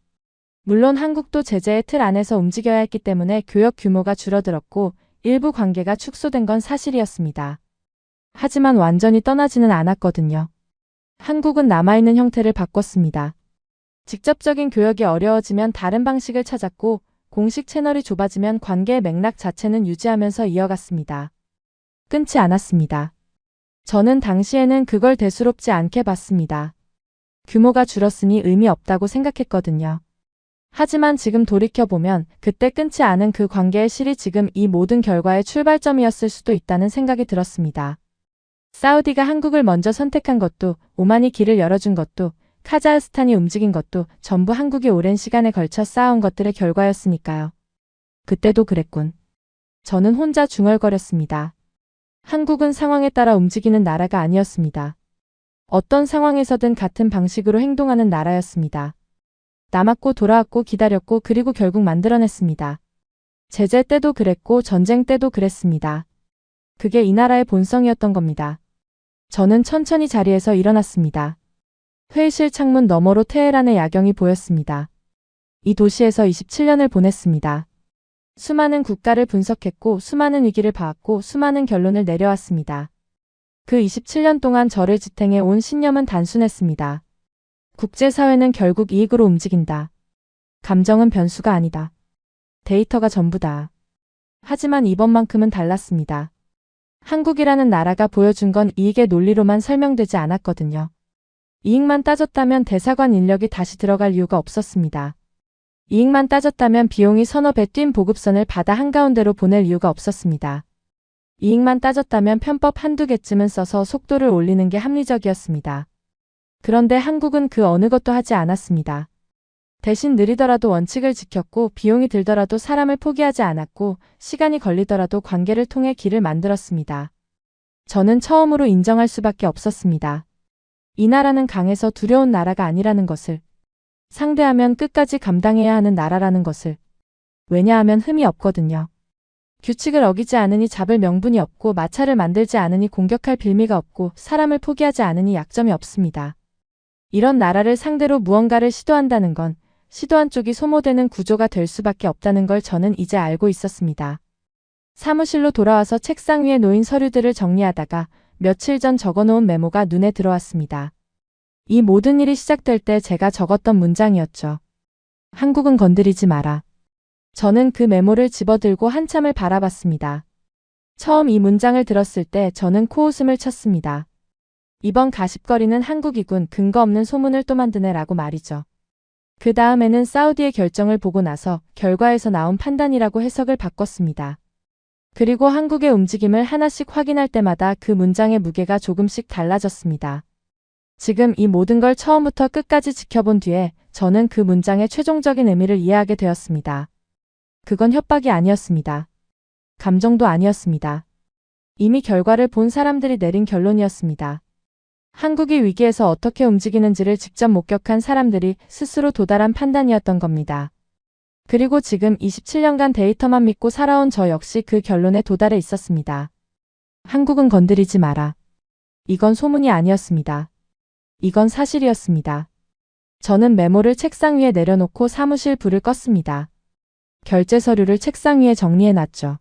물론 한국도 제재의 틀 안에서 움직여야 했기 때문에 교역 규모가 줄어들었고 일부 관계가 축소된 건 사실이었습니다. 하지만 완전히 떠나지는 않았거든요. 한국은 남아있는 형태를 바꿨습니다. 직접적인 교역이 어려워지면 다른 방식을 찾았고 공식 채널이 좁아지면 관계의 맥락 자체는 유지하면서 이어갔습니다. 끊지 않았습니다. 저는 당시에는 그걸 대수롭지 않게 봤습니다. 규모가 줄었으니 의미 없다고 생각했거든요. 하지만 지금 돌이켜보면 그때 끊지 않은 그 관계의 실이 지금 이 모든 결과의 출발점이었을 수도 있다는 생각이 들었습니다. 사우디가 한국을 먼저 선택한 것도, 오만이 길을 열어준 것도, 카자흐스탄이 움직인 것도 전부 한국이 오랜 시간에 걸쳐 쌓아온 것들의 결과였으니까요. 그때도 그랬군. 저는 혼자 중얼거렸습니다. 한국은 상황에 따라 움직이는 나라가 아니었습니다. 어떤 상황에서든 같은 방식으로 행동하는 나라였습니다. 남았고 돌아왔고 기다렸고 그리고 결국 만들어냈습니다. 제재 때도 그랬고 전쟁 때도 그랬습니다. 그게 이 나라의 본성이었던 겁니다. 저는 천천히 자리에서 일어났습니다. 회의실 창문 너머로 테헤란의 야경이 보였습니다. 이 도시에서 27년을 보냈습니다. 수많은 국가를 분석했고 수많은 위기를 봐왔고 수많은 결론을 내려왔습니다. 그 27년 동안 저를 지탱해 온 신념은 단순했습니다. 국제사회는 결국 이익으로 움직인다. 감정은 변수가 아니다. 데이터가 전부다. 하지만 이번만큼은 달랐습니다. 한국이라는 나라가 보여준 건 이익의 논리로만 설명되지 않았거든요. 이익만 따졌다면 대사관 인력이 다시 들어갈 이유가 없었습니다. 이익만 따졌다면 비용이 서너 배 뛴 보급선을 바다 한가운데로 보낼 이유가 없었습니다. 이익만 따졌다면 편법 한두 개쯤은 써서 속도를 올리는 게 합리적이었습니다. 그런데 한국은 그 어느 것도 하지 않았습니다. 대신 느리더라도 원칙을 지켰고 비용이 들더라도 사람을 포기하지 않았고 시간이 걸리더라도 관계를 통해 길을 만들었습니다. 저는 처음으로 인정할 수밖에 없었습니다. 이 나라는 강해서 두려운 나라가 아니라는 것을, 상대하면 끝까지 감당해야 하는 나라라는 것을. 왜냐하면 흠이 없거든요. 규칙을 어기지 않으니 잡을 명분이 없고 마찰을 만들지 않으니 공격할 빌미가 없고 사람을 포기하지 않으니 약점이 없습니다. 이런 나라를 상대로 무언가를 시도한다는 건 시도한 쪽이 소모되는 구조가 될 수밖에 없다는 걸 저는 이제 알고 있었습니다. 사무실로 돌아와서 책상 위에 놓인 서류들을 정리하다가 며칠 전 적어놓은 메모가 눈에 들어왔습니다. 이 모든 일이 시작될 때 제가 적었던 문장이었죠. 한국은 건드리지 마라. 저는 그 메모를 집어들고 한참을 바라봤습니다. 처음 이 문장을 들었을 때 저는 코웃음을 쳤습니다. 이번 가십거리는 한국이군, 근거 없는 소문을 또 만드네라고 말이죠. 그 다음에는 사우디의 결정을 보고 나서 결과에서 나온 판단이라고 해석을 바꿨습니다. 그리고 한국의 움직임을 하나씩 확인할 때마다 그 문장의 무게가 조금씩 달라졌습니다. 지금 이 모든 걸 처음부터 끝까지 지켜본 뒤에 저는 그 문장의 최종적인 의미를 이해하게 되었습니다. 그건 협박이 아니었습니다. 감정도 아니었습니다. 이미 결과를 본 사람들이 내린 결론이었습니다. 한국이 위기에서 어떻게 움직이는지를 직접 목격한 사람들이 스스로 도달한 판단이었던 겁니다. 그리고 지금 27년간 데이터만 믿고 살아온 저 역시 그 결론에 도달해 있었습니다. 한국은 건드리지 마라. 이건 소문이 아니었습니다. 이건 사실이었습니다. 저는 메모를 책상 위에 내려놓고 사무실 불을 껐습니다. 결제 서류를 책상 위에 정리해놨죠.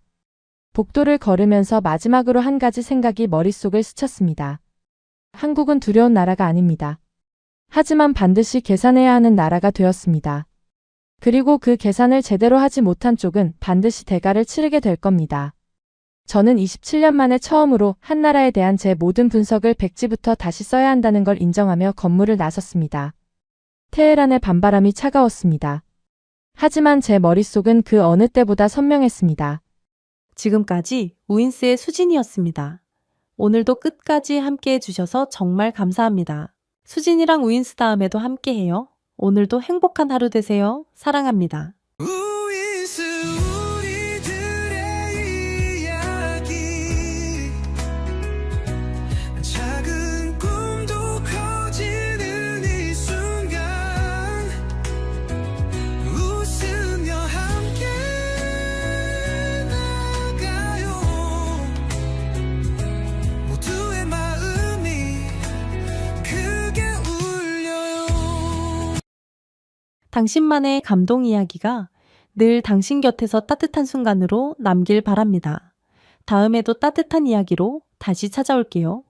복도를 걸으면서 마지막으로 한 가지 생각이 머릿속을 스쳤습니다. 한국은 두려운 나라가 아닙니다. 하지만 반드시 계산해야 하는 나라가 되었습니다. 그리고 그 계산을 제대로 하지 못한 쪽은 반드시 대가를 치르게 될 겁니다. 저는 27년 만에 처음으로 한 나라에 대한 제 모든 분석을 백지부터 다시 써야 한다는 걸 인정하며 건물을 나섰습니다. 테헤란의 밤바람이 차가웠습니다. 하지만 제 머릿속은 그 어느 때보다 선명했습니다. 지금까지 우인스의 수진이었습니다. 오늘도 끝까지 함께 해주셔서 정말 감사합니다. 수진이랑 우인스 다음에도 함께해요. 오늘도 행복한 하루 되세요. 사랑합니다. 우인스 우리들의 이야기 작은 꿈도 커지는 이 순간 웃으며 함께 나가요 모두의 마음이 크게 울려요. 당신만의 감동 이야기가 늘 당신 곁에서 따뜻한 순간으로 남길 바랍니다. 다음에도 따뜻한 이야기로 다시 찾아올게요.